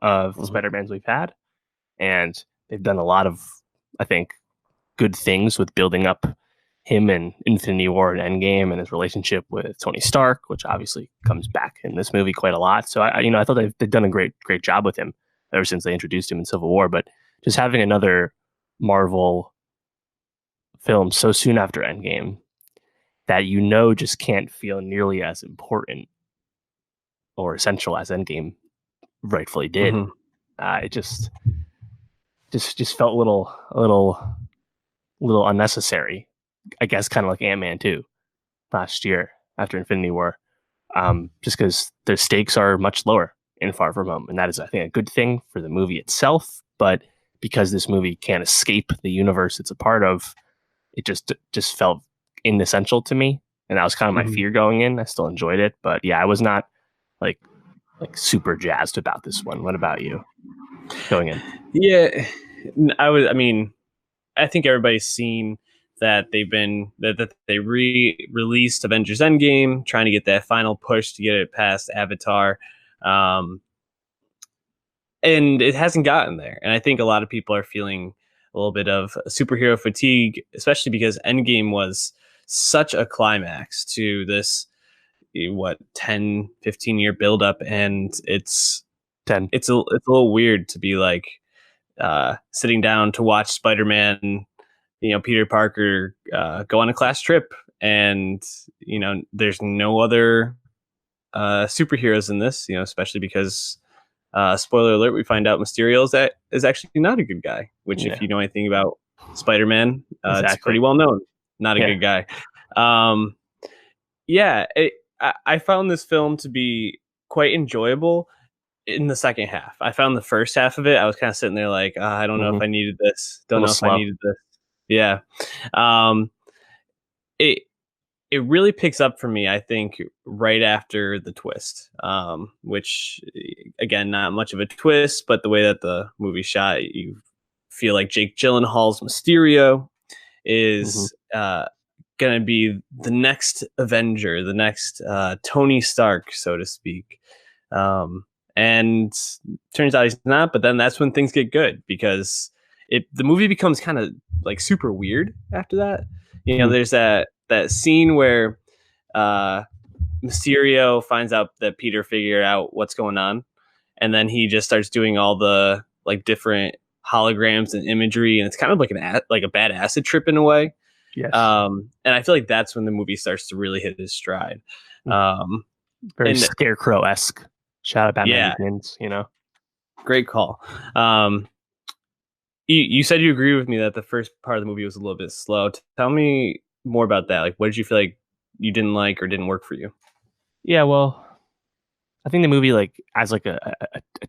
of the Mhm. Spider-Mans we've had. And they've done a lot of, I think, good things with building up him and Infinity War and Endgame and his relationship with Tony Stark, which obviously comes back in this movie quite a lot. So I thought they've done a great job with him ever since they introduced him in Civil War. But just having another Marvel film so soon after Endgame that just can't feel nearly as important or essential as Endgame rightfully did. Mhm. It just felt a little unnecessary. I guess kind of like Ant-Man 2 last year after Infinity War. Just because the stakes are much lower in Far From Home, and that is, I think, a good thing for the movie itself. But because this movie can't escape the universe it's a part of, it just felt inessential to me, and that was kind of my Mhm. fear going in. I still enjoyed it, but yeah, I was not like super jazzed about this one. What about you going in? Yeah, I was. I mean, I think everybody's seen that that they released Avengers Endgame, trying to get that final push to get it past Avatar, um, and it hasn't gotten there. And I think a lot of people are feeling a little bit of superhero fatigue, especially because Endgame was such a climax to this 10-15 year buildup, and it's 10. it's a little weird to be like sitting down to watch Spider-Man, Peter Parker go on a class trip, and there's no other superheroes in this, especially because spoiler alert, we find out Mysterio is actually not a good guy, which if Yeah, you know anything about Spider-Man, it's exactly. pretty well known. Not a Yeah. good guy. Um, yeah, I found this film to be quite enjoyable in the second half. I found the first half of it, I was kind of sitting there like, I don't know if A I needed this. Don't little know if I slow. needed this. Yeah. Um, it it really picks up for me, I think, right after the twist. Which again, not much of a twist, but the way that the movie shot, you feel like Jake Gyllenhaal's Mysterio Hmm. is going to be the next Avenger, the next Tony Stark, so to speak. Um, and turns out he's not. But then that's when things get good because the movie becomes kind of like super weird after that. You know, there's that scene where uh, Mysterio finds out that Peter figured out what's going on, and then he just starts doing all the like different holograms and imagery, and it's kind of like like a bad acid trip in a way. Yes. And I feel like that's when the movie starts to really hit his stride. Um, Very and Scarecrow-esque. Shout out Batman yeah, Begins, you know? great call. You said you agree with me that the first part of the movie was a little bit slow. Tell me more about that. Like, what did you feel like you didn't like or didn't work for you? Yeah, well, I think the movie, like, as like a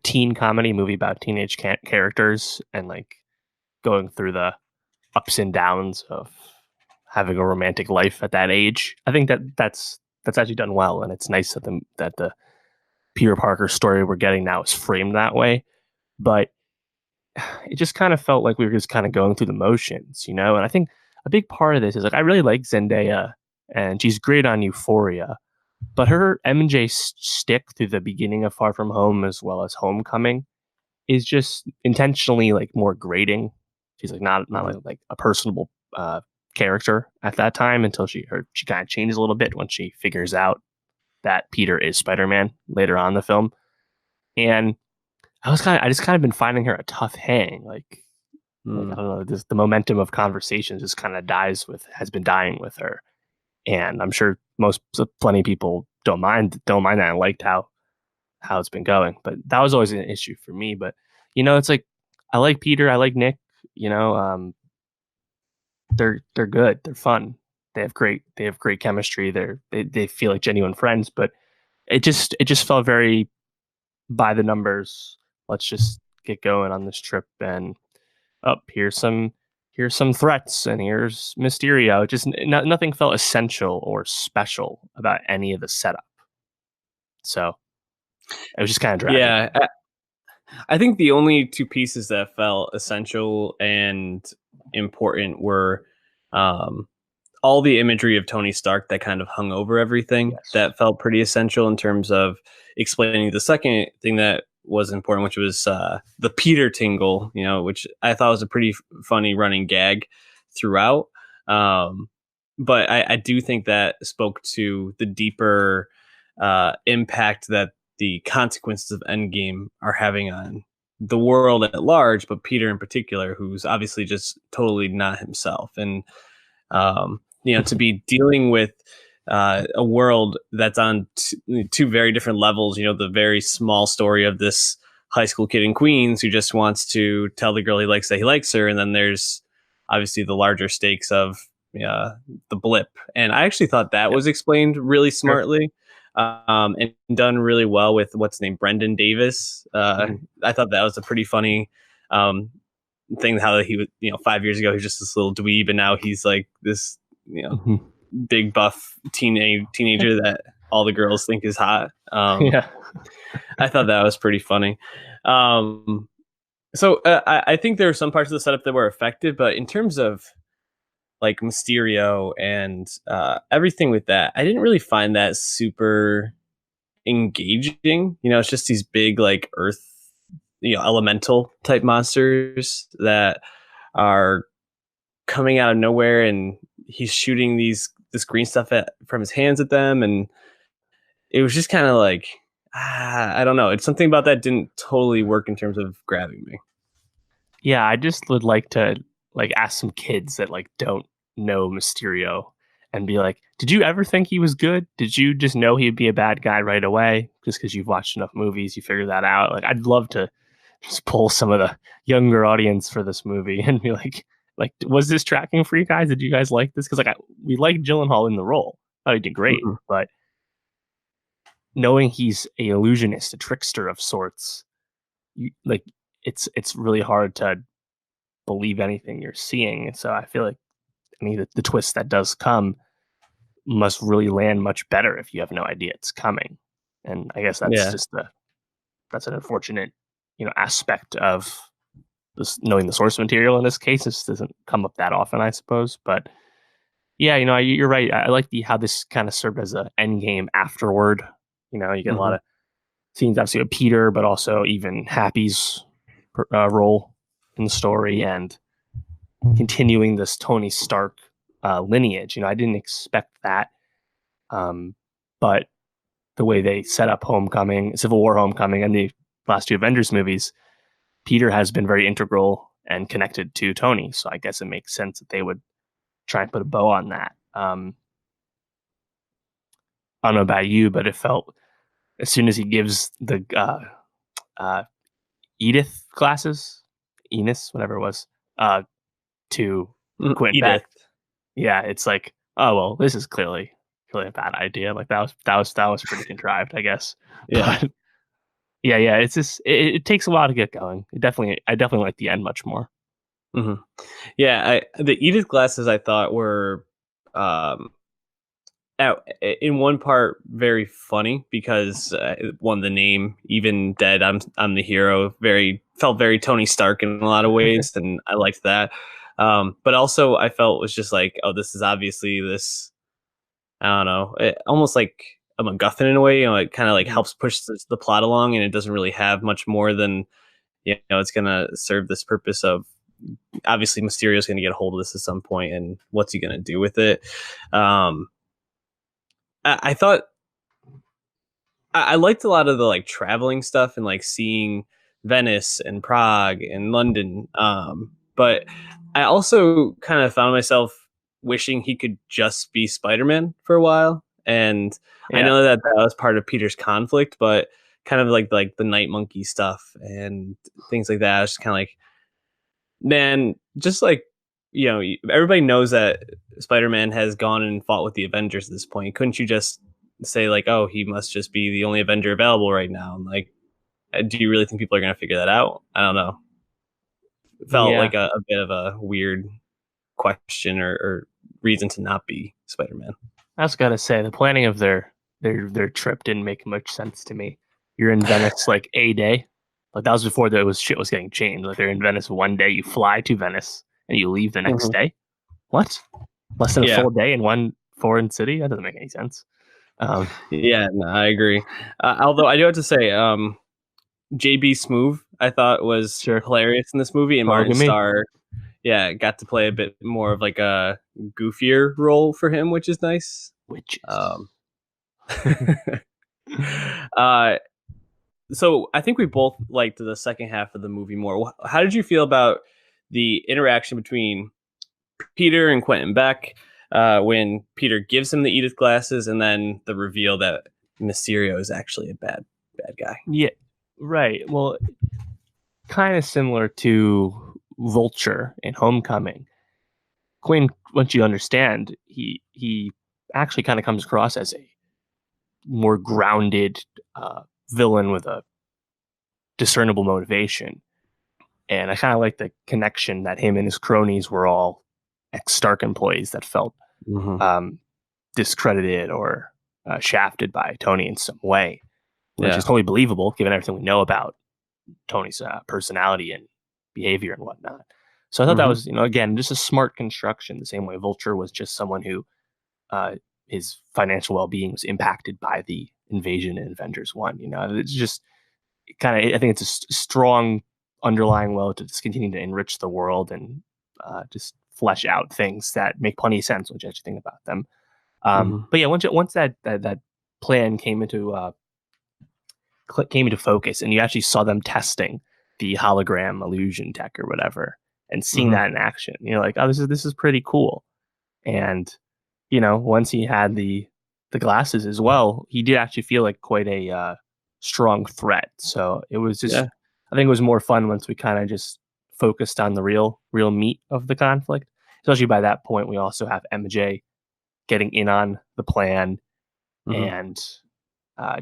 teen comedy movie about teenage characters and like going through the ups and downs of having a romantic life at that age. I think that's actually done well, and it's nice that the Peter Parker story we're getting now is framed that way. But it just kind of felt like we were just kind of going through the motions, you know. And I think a big part of this is like I really like Zendaya, and she's great on Euphoria, but her MJ stick through the beginning of Far From Home as well as Homecoming is just intentionally like more grating. She's like not Mhm. like a personable character at that time until she kind of changes a little bit when she figures out that Peter is Spider-Man later on in the film. And I just kind of been finding her a tough hang. Like I Mm. don't know, the momentum of conversation just kind of has been dying with her. And I'm sure plenty of people don't mind that and liked how it's been going. But that was always an issue for me. But you know, it's like I like Peter, I like Nick. You know, they're good, they're fun, they have great chemistry. They feel like genuine friends. But it just felt very by the numbers. Let's just get going on this trip and up here's some threats and here's Mysterio. Nothing felt essential or special about any of the setup. So it was just kind of dragging. Yeah, I think the only two pieces that felt essential and important were um, all the imagery of Tony Stark that kind of hung over everything. Yes. That felt pretty essential in terms of explaining the second thing that was important, which was the Peter tingle, you know, which I thought was a pretty funny running gag throughout. Um, but I do think that spoke to the deeper impact that the consequences of Endgame are having on the world at large, but Peter in particular, who's obviously just totally not himself. And you know, to be dealing with a world that's on two very different levels. You know, the very small story of this high school kid in Queens who just wants to tell the girl he likes that he likes her, and then there's obviously the larger stakes of the blip. And I actually thought that Yep. was explained really Sure. smartly. And done really well with what's named Brendan Davis. Mhm. I thought that was a pretty funny um, thing. How he was, you know, 5 years ago he was just this little dweeb, and now he's like this, you know, Mhm. big buff teenager that all the girls think is hot. Yeah. I thought that was pretty funny. Um, I think there are some parts of the setup that were effective, but in terms of like Mysterio and everything with that, I didn't really find that super engaging. You know, it's just these big like earth, you know, elemental type monsters that are coming out of nowhere, and he's shooting this green stuff from his hands at them, and it was just kind of like I don't know. It's something about that didn't totally work in terms of grabbing me. Yeah, I just would like to like ask some kids that like don't know Mysterio and be like, did you ever think he was good? Did you just know he'd be a bad guy right away? Just because you've watched enough movies, you figure that out. Like, I'd love to just pull some of the younger audience for this movie and be like, was this tracking for you guys? Did you guys like this? Because we liked Gyllenhaal in the role. I thought he did great, but knowing he's a illusionist, a trickster of sorts, it's really hard to believe anything you're seeing. So I feel like the twist that does come must really land much better if you have no idea it's coming. And I guess that's just that's an unfortunate, aspect of this, knowing the source material in this case. This doesn't come up that often, I suppose. But yeah, you're right. I like how this kind of served as an end game afterward. You get a lot of scenes, obviously, with Peter, but also even Happy's role in the story and continuing this Tony Stark lineage. I didn't expect that. But the way they set up Civil War Homecoming, and the last two Avengers movies, Peter has been very integral and connected to Tony. So I guess it makes sense that they would try and put a bow on that. I don't know about you, but it felt as soon as he gives the Edith glasses, Enos, whatever it was, to Quentin Beck. Yeah, it's like, oh well, this is clearly a bad idea. Like that was pretty contrived, I guess. Yeah. But yeah, it's just it takes a while to get going. I definitely like the end much more. Mm-hmm. Yeah, the Edith glasses I thought were in one part very funny because one, the name, even dead, I'm the hero, felt very Tony Stark in a lot of ways, and I liked that. But also I felt was just like, oh, this is obviously this, I don't know, almost like a MacGuffin in a way. It kind of like helps push the plot along, and it doesn't really have much more than, it's gonna serve this purpose of, obviously Mysterio's gonna get a hold of this at some point, and what's he gonna do with it? I thought I liked a lot of the like traveling stuff and like seeing Venice and Prague and London. But I also kind of found myself wishing he could just be Spider-Man for a while. And I know that was part of Peter's conflict, but kind of like the Night Monkey stuff and things like that. I was just kind of like, man, just like, everybody knows that Spider-Man has gone and fought with the Avengers at this point. Couldn't you just say like, oh, he must just be the only Avenger available right now? And like, do you really think people are going to figure that out? I don't know. It felt like a bit of a weird question or reason to not be Spider-Man. I was gotta say, the planning of their trip didn't make much sense to me. You're in Venice like a day. Like that was before shit was getting changed. Like they're in Venice one day, you fly to Venice and you leave the next day. What? Less than a full day in one foreign city? That doesn't make any sense. Yeah, no, I agree. Although I do have to say, JB Smoove I thought was hilarious in this movie, and Martin Starr, got to play a bit more of like a goofier role for him, which is nice. So I think we both liked the second half of the movie more. How did you feel about the interaction between Peter and Quentin Beck when Peter gives him the Edith glasses, and then the reveal that Mysterio is actually a bad guy? Yeah, right. Well, kind of similar to Vulture in Homecoming. Quinn, once you understand, he actually kind of comes across as a more grounded villain with a discernible motivation. And I kind of like the connection that him and his cronies were all ex-Stark employees that felt discredited or shafted by Tony in some way, which is totally believable given everything we know about Tony's personality and behavior and whatnot. So I thought that was, again, just a smart construction, the same way Vulture was just someone who his financial well-being was impacted by the invasion in Avengers 1. It's just kind of, I think it's a strong underlying will to just continue to enrich the world and just flesh out things that make plenty of sense once you actually think about them. But yeah, once that plan came into focus, and you actually saw them testing the hologram illusion tech or whatever, and seeing that in action, you're like, oh, this is pretty cool. And once he had the glasses as well, he did actually feel like quite a strong threat. So it was just, Yeah. I think it was more fun once we kind of just focused on the real meat of the conflict. Especially by that point, we also have MJ getting in on the plan, Hmm. and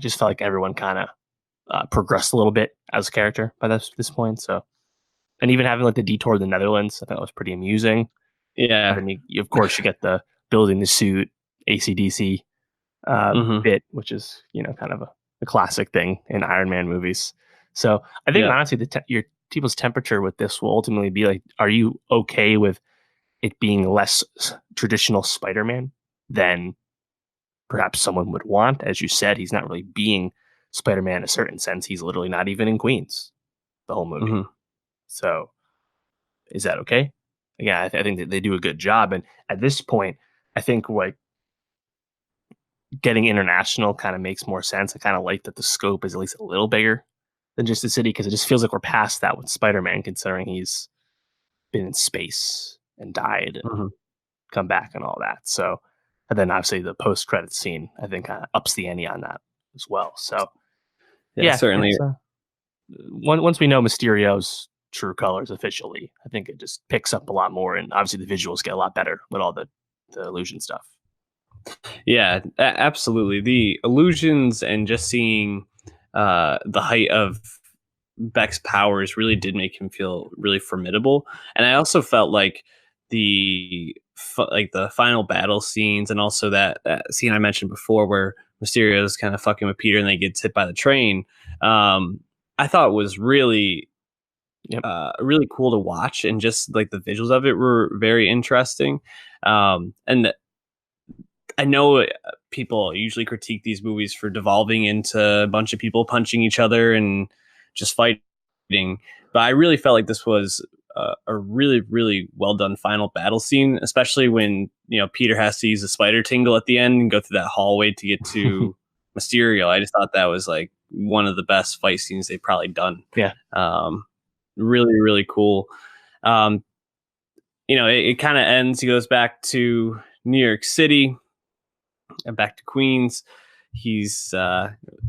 just felt like everyone kind of progressed a little bit as a character by this point. So, and even having like the detour to the Netherlands, I thought was pretty amusing. And Yeah. then of course, you get the building the suit ACDC Hmm. bit, which is kind of a classic thing in Iron Man movies. So I think Yeah. honestly, your people's temperature with this will ultimately be like, are you okay with it being less traditional Spider-Man than perhaps someone would want? As you said, he's not really being Spider-Man in a certain sense. He's literally not even in Queens the whole movie. Hmm. So is that okay? Yeah, I think that they do a good job. And at this point, I think like getting international kind of makes more sense. I kind of like that the scope is at least a little bigger than just the city, because it just feels like we're past that with Spider-Man, considering he's been in space and died and Hmm. come back and all that. So, and then obviously the post-credit scene, I think, kind of ups the ante on that as well. So, Yeah, yeah, certainly. it's once we know Mysterio's true colors officially, I think it just picks up a lot more, and obviously the visuals get a lot better with all the illusion stuff. Yeah, absolutely. The illusions and just seeing the height of Beck's powers really did make him feel really formidable. And I also felt like the final battle scenes, and also that scene I mentioned before where Mysterio is kind of fucking with Peter and they gets hit by the train. Um, I thought was Yep. really cool to watch, and just like the visuals of it were very interesting. And I know people usually critique these movies for devolving into a bunch of people punching each other and just fighting, but I really felt like this was a really, really well done final battle scene, especially when Peter has to use a spider tingle at the end and go through that hallway to get to Mysterio. I just thought that was like one of the best fight scenes they've probably done. Yeah. Um, Really, really cool. Um, it kind of ends. He goes back to New York City and back to Queens. He's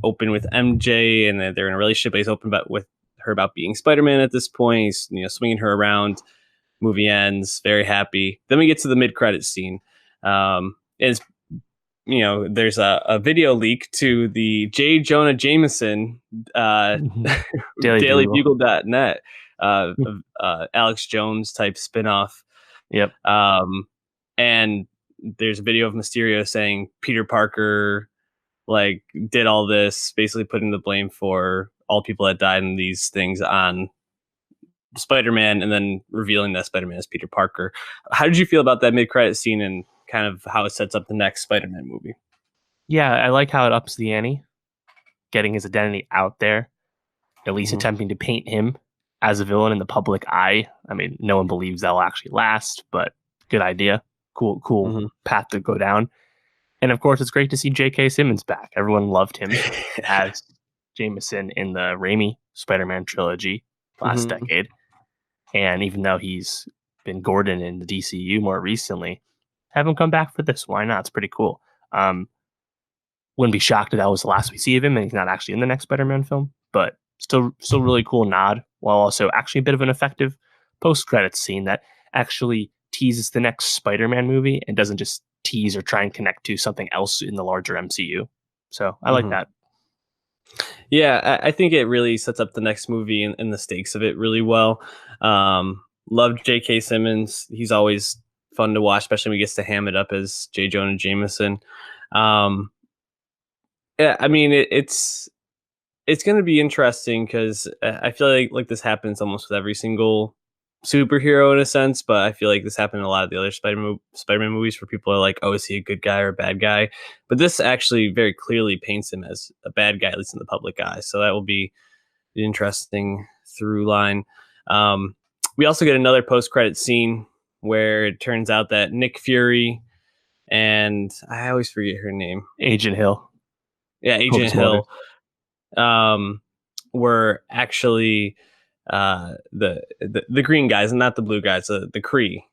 open with MJ, and they're in a relationship. But he's open with her about being Spider-Man at this point. He's swinging her around. Movie ends. Very happy. Then we get to the mid-credit scene. It's there's a video leak to the J. Jonah Jameson Daily Bugle. dailybugle.net Alex Jones type spinoff. Yep. And there's a video of Mysterio saying Peter Parker like did all this, basically putting the blame for all people that died in these things on Spider-Man, and then revealing that Spider-Man is Peter Parker. How did you feel about that mid-credit scene and kind of how it sets up the next Spider-Man movie? Yeah, I like how it ups the ante, getting his identity out there, at least Mm-hmm. attempting to paint him as a villain in the public eye. I mean, no one believes that'll actually last, but good idea. Cool Mm-hmm. path to go down. And of course, it's great to see J.K. Simmons back. Everyone loved him as Jameson in the Raimi Spider-Man trilogy last Mm-hmm. decade. And even though he's been Gordon in the DCU more recently, have him come back for this. Why not? It's pretty cool. Wouldn't be shocked if that was the last we see of him and he's not actually in the next Spider-Man film, but still really cool nod, while also actually a bit of an effective post-credits scene that actually teases the next Spider-Man movie and doesn't just tease or try and connect to something else in the larger MCU. So I like Mm-hmm. that. Yeah, I think it really sets up the next movie and the stakes of it really well. Love J.K. Simmons. He's always fun to watch, especially when he gets to ham it up as J. Jonah Jameson. Um, yeah, I mean it's going to be interesting because I feel like this happens almost with every single superhero in a sense, but I feel like this happened in a lot of the other Spider-Man movies where people are like, oh, is he a good guy or a bad guy? But this actually very clearly paints him as a bad guy, at least in the public eye. So that will be an interesting through line. We also get another post-credit scene where it turns out that Nick Fury and I always forget her name. Agent Hill. Yeah, Agent Hopeless Motive. Hill were actually the green guys and not the blue guys, the Kree,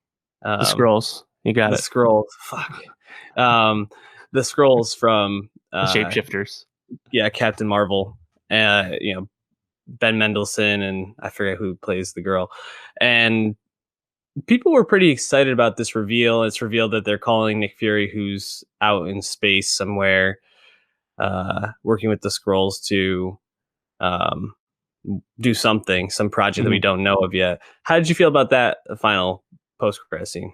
The Scrolls. You got the it. scrolls. Fuck. The Skrulls from The shapeshifters. Captain Marvel, Ben Mendelsohn, and I forget who plays the girl. And people were pretty excited about this reveal. It's revealed that they're calling Nick Fury, who's out in space somewhere, working with the Skrulls to um, do some project that we don't know of yet. How did you feel about that final post-credit scene?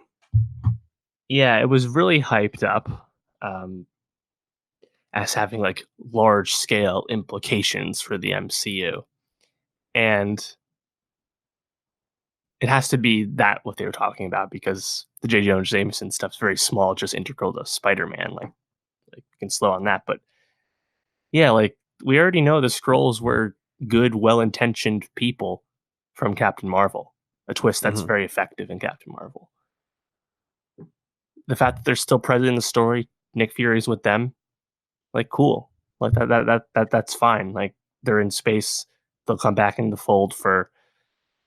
Yeah, it was really hyped up as having like large scale implications for the MCU. And it has to be that what they were talking about, because the J. Jonah Jameson stuff's very small, just integral to Spider-Man. Like we can slow on that. But yeah, like we already know the Skrulls were good, well-intentioned people from Captain Marvel. A twist that's very effective in Captain Marvel. The fact that they're still present in the story, Nick Fury's with them, like cool. Like that's fine. Like they're in space, they'll come back in the fold for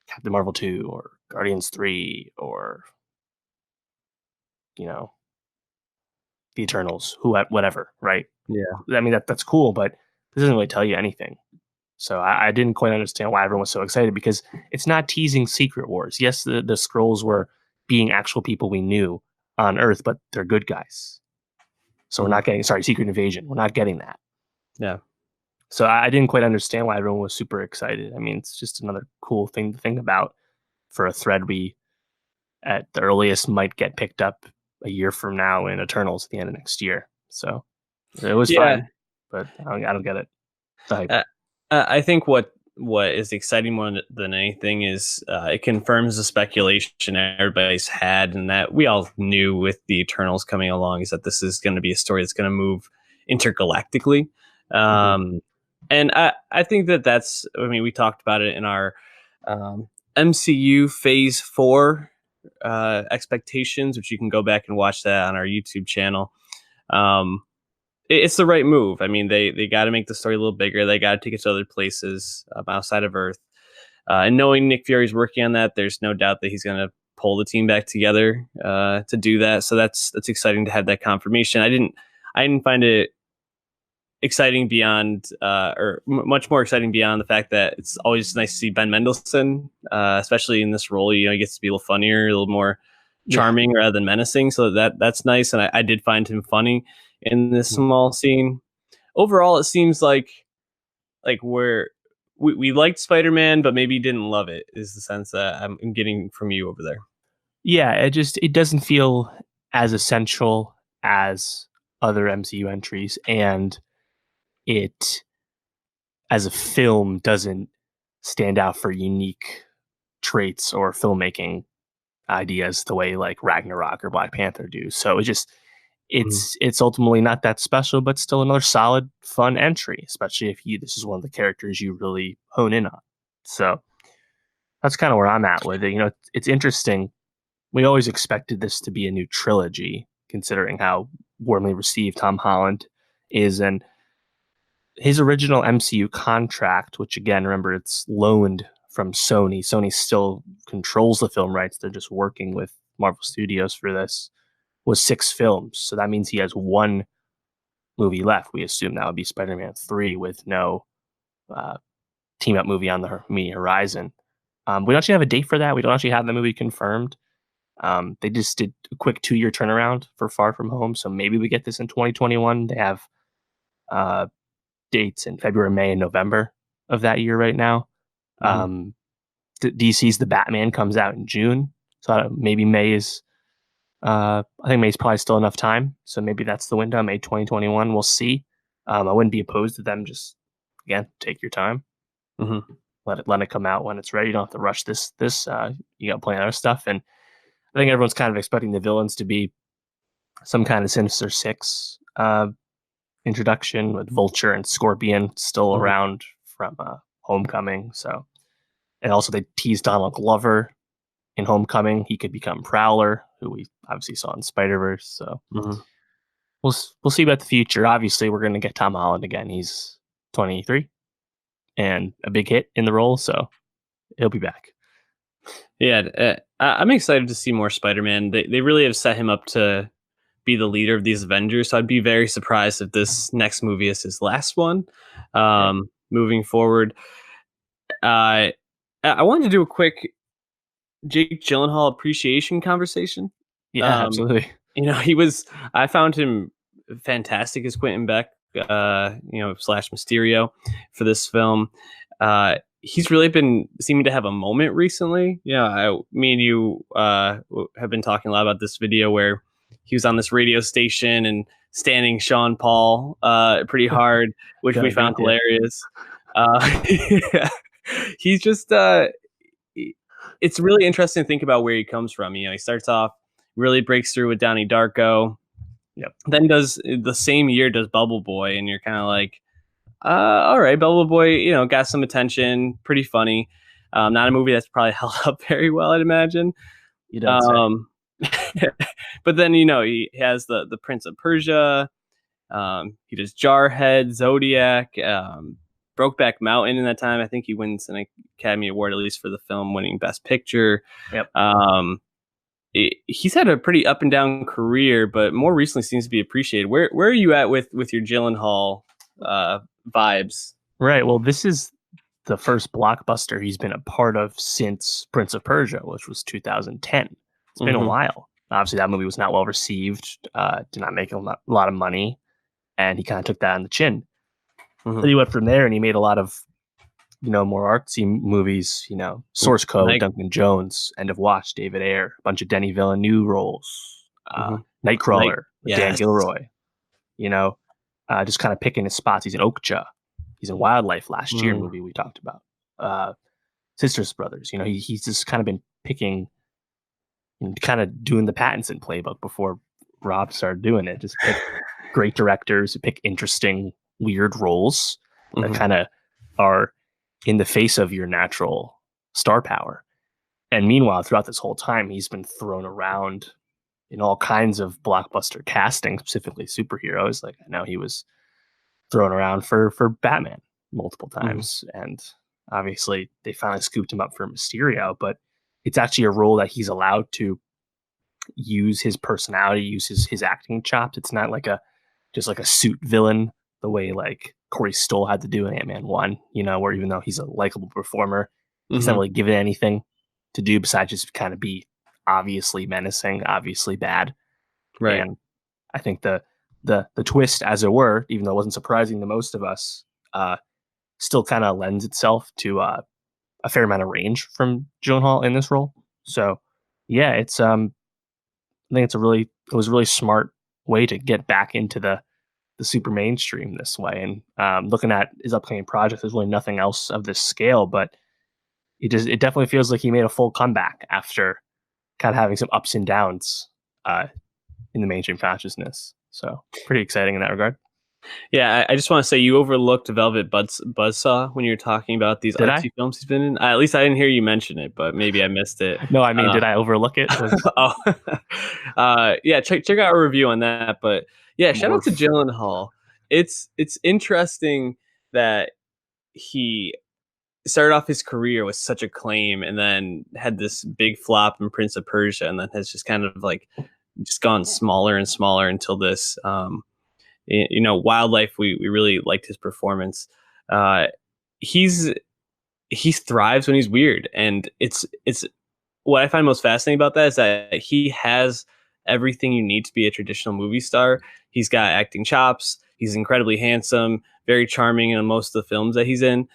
Captain Marvel 2 or Guardians 3 or the Eternals, whatever, right? Yeah. I mean that's cool, but this doesn't really tell you anything. So I didn't quite understand why everyone was so excited, because it's not teasing Secret Wars. Yes, the Skrulls were being actual people we knew on Earth, but they're good guys. So we're not getting, Secret Invasion. We're not getting that. Yeah. So I didn't quite understand why everyone was super excited. I mean, it's just another cool thing to think about for a thread we, at the earliest, might get picked up a year from now in Eternals at the end of next year. So it was fine, but I don't get it. I think what is exciting more than anything is it confirms the speculation everybody's had, and that we all knew with the Eternals coming along, is that this is going to be a story that's going to move intergalactically. And I think that's, I mean, we talked about it in our MCU Phase 4 expectations, which you can go back and watch that on our YouTube channel. It's the right move. I mean, they got to make the story a little bigger. They got to take it to other places outside of Earth. And knowing Nick Fury's working on that, there's no doubt that he's going to pull the team back together to do that. So that's exciting to have that confirmation. I didn't find it exciting beyond, much more exciting beyond the fact that it's always nice to see Ben Mendelsohn, especially in this role. He gets to be a little funnier, a little more charming rather than menacing. So that's nice, and I did find him funny in this small scene. Overall, it seems like we liked Spider-Man, but maybe didn't love it, is the sense that I'm getting from you over there. Yeah, it doesn't feel as essential as other MCU entries, and it, as a film, doesn't stand out for unique traits or filmmaking ideas the way like Ragnarok or Black Panther do. So it's ultimately not that special, but still another solid, fun entry, especially if this is one of the characters you really hone in on. So that's kind of where I'm at with it. It's interesting. We always expected this to be a new trilogy, considering how warmly received Tom Holland is, and his original MCU contract, which again, remember, it's loaned from Sony. Sony still controls the film rights. They're just working with Marvel Studios for this, was 6 films. So that means he has 1 movie left. We assume that would be Spider-Man 3 with no team up movie on the immediate horizon. We don't actually have a date for that. We don't actually have the movie confirmed. They just did a quick 2-year turnaround for Far From Home. So maybe we get this in 2021. They have dates in February, May, and November of that year right now. DC's The Batman comes out in June. So maybe May is, I think May's probably still enough time. So maybe that's the window, May 2021. We'll see. I wouldn't be opposed to them. Just, again, take your time. Let it come out when it's ready. You don't have to rush this. You got plenty of other stuff. And I think everyone's kind of expecting the villains to be some kind of Sinister Six introduction, with Vulture and Scorpion still around from Homecoming. So, and also they teased Donald Glover in Homecoming. He could become Prowler, who we obviously saw in Spider-Verse. So we'll see about the future. Obviously, we're going to get Tom Holland again. He's 23 and a big hit in the role, so he'll be back. Yeah, I'm excited to see more Spider-Man. They really have set him up to be the leader of these Avengers. So I'd be very surprised if this next movie is his last one. Moving forward, I wanted to do a quick Jake Gyllenhaal appreciation conversation. Yeah, absolutely. I found him fantastic as Quentin Beck, slash Mysterio for this film. He's really been seeming to have a moment recently. Me and you have been talking a lot about this video where he was on this radio station and standing Sean Paul pretty hard, which we found hilarious. He's just it's really interesting to think about where he comes from. He starts off, really breaks through with Donnie Darko. Yep. Then does the same year does Bubble Boy, and you're kind of like, all right, Bubble Boy, got some attention, pretty funny. Not a movie that's probably held up very well, I'd imagine. You don't say. But then he has the Prince of Persia. He does Jarhead, Zodiac, Brokeback Mountain. In that time, I think he wins an Academy Award at least for the film, winning Best Picture. Yep. He's had a pretty up and down career, but more recently seems to be appreciated. Where are you at with your Gyllenhaal vibes? Right. Well, this is the first blockbuster he's been a part of since Prince of Persia, which was 2010. It's been a while. Obviously, that movie was not well received, did not make a lot of money, and he kind of took that on the chin. Then he went from there, and he made a lot of, more artsy movies, Source Code, Duncan Jones, End of Watch, David Ayer, a bunch of Denis Villeneuve roles, Nightcrawler, Dan Gilroy, just kind of picking his spots. He's in Okja. He's in Wildlife last year, movie we talked about. Sisters Brothers, he's just kind of been picking and kind of doing the Pattinson playbook before Rob started doing it. Just pick great directors, pick interesting, weird roles that kind of are in the face of your natural star power. And meanwhile, throughout this whole time, he's been thrown around in all kinds of blockbuster casting, specifically superheroes. Like, I know he was thrown around for Batman multiple times. And obviously they finally scooped him up for Mysterio, but it's actually a role that he's allowed to use his personality, use his acting chops. It's not like just like a suit villain, the way like Corey Stoll had to do in Ant-Man 1, where even though he's a likable performer, he's not really given anything to do besides just kind of be obviously menacing, obviously bad. Right. And I think the twist, as it were, even though it wasn't surprising to most of us, still kind of lends itself to a fair amount of range from Gyllenhaal in this role. So yeah, it's I think it was a really smart way to get back into the super mainstream this way. And looking at his upcoming projects, there's really nothing else of this scale, but it definitely feels like he made a full comeback after kind of having some ups and downs in the mainstream consciousness. So pretty exciting in that regard. Yeah, I just want to say you overlooked Velvet Buzzsaw when you were talking about these artsy films he's been in. At least I didn't hear you mention it, but maybe I missed it. No, I mean, did I overlook it? Yeah, check out a review on that. But yeah, shout out to Gyllenhaal. It's interesting that he started off his career with such acclaim and then had this big flop in Prince of Persia, and then has just kind of like just gone smaller and smaller until this. Wildlife, we really liked his performance. He thrives when he's weird, and it's what I find most fascinating about that is that he has everything you need to be a traditional movie star. He's got acting chops. He's incredibly handsome, very charming in most of the films that he's in.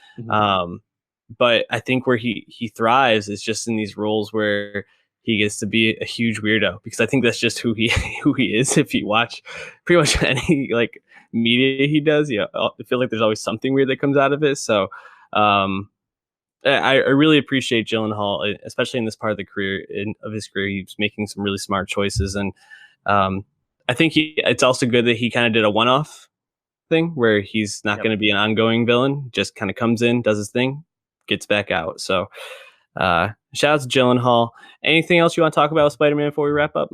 But I think where he thrives is just in these roles where he gets to be a huge weirdo, because I think that's just who he is. If you watch pretty much any like media he does, I feel like there's always something weird that comes out of it. So I really appreciate Gyllenhaal, especially in this part of his career. He's making some really smart choices, and I think it's also good that he kind of did a one-off thing where he's not going to be an ongoing villain. Just kind of comes in, does his thing, gets back out. So shout out to Gyllenhaal. Anything else you want to talk about with Spider-Man before we wrap up?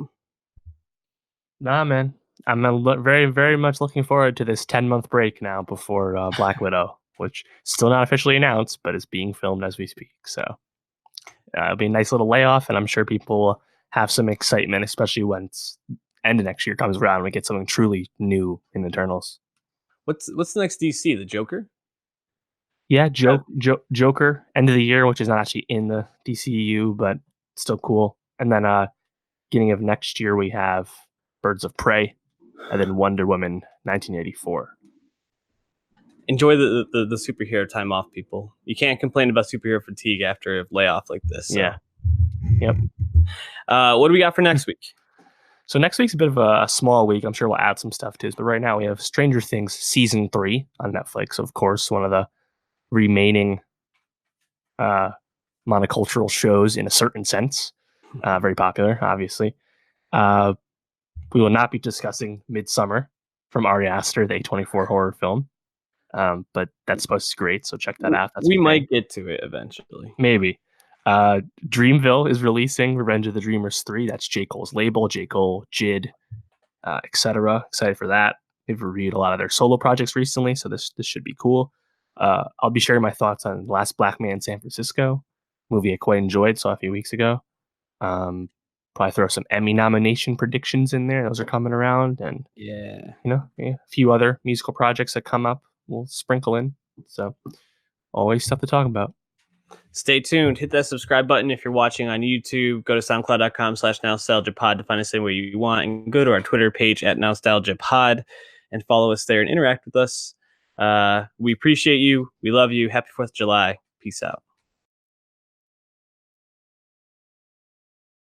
Nah, man. I'm very, very much looking forward to this 10-month break now before Black Widow, which is still not officially announced, but is being filmed as we speak. So it'll be a nice little layoff, and I'm sure people will have some excitement, especially when it's end of next year comes around, we get something truly new in Eternals. What's the next DC? The Joker? Yeah, Joker, end of the year, which is not actually in the DCU, but still cool. And then beginning of next year, we have Birds of Prey, and then Wonder Woman 1984. Enjoy the superhero time off, people. You can't complain about superhero fatigue after a layoff like this. So. Yeah. Yep. What do we got for next week? So next week's a bit of a small week. I'm sure we'll add some stuff to it. But right now we have Stranger Things Season 3 on Netflix. Of course, one of the remaining monocultural shows in a certain sense. Very popular, obviously. We will not be discussing Midsummer from Ari Aster, the A24 horror film. But that's supposed to be great, so check that out. We might get to it eventually. Maybe. Dreamville is releasing Revenge of the Dreamers 3. That's J. Cole's label, J. Cole, Jid, etc. Excited for that. We've reviewed a lot of their solo projects recently, so this should be cool. I'll be sharing my thoughts on Last Black Man in San Francisco, movie I quite enjoyed, saw a few weeks ago. Probably throw some Emmy nomination predictions in there. Those are coming around, and a few other musical projects that come up we'll sprinkle in. So always stuff to talk about. Stay tuned. Hit that subscribe button if you're watching on YouTube. Go to soundcloud.com/nostalgiapod to find us anywhere you want, and go to our Twitter page at nostalgiapod and follow us there and interact with us. We appreciate you. We love you. Happy 4th of July. Peace out.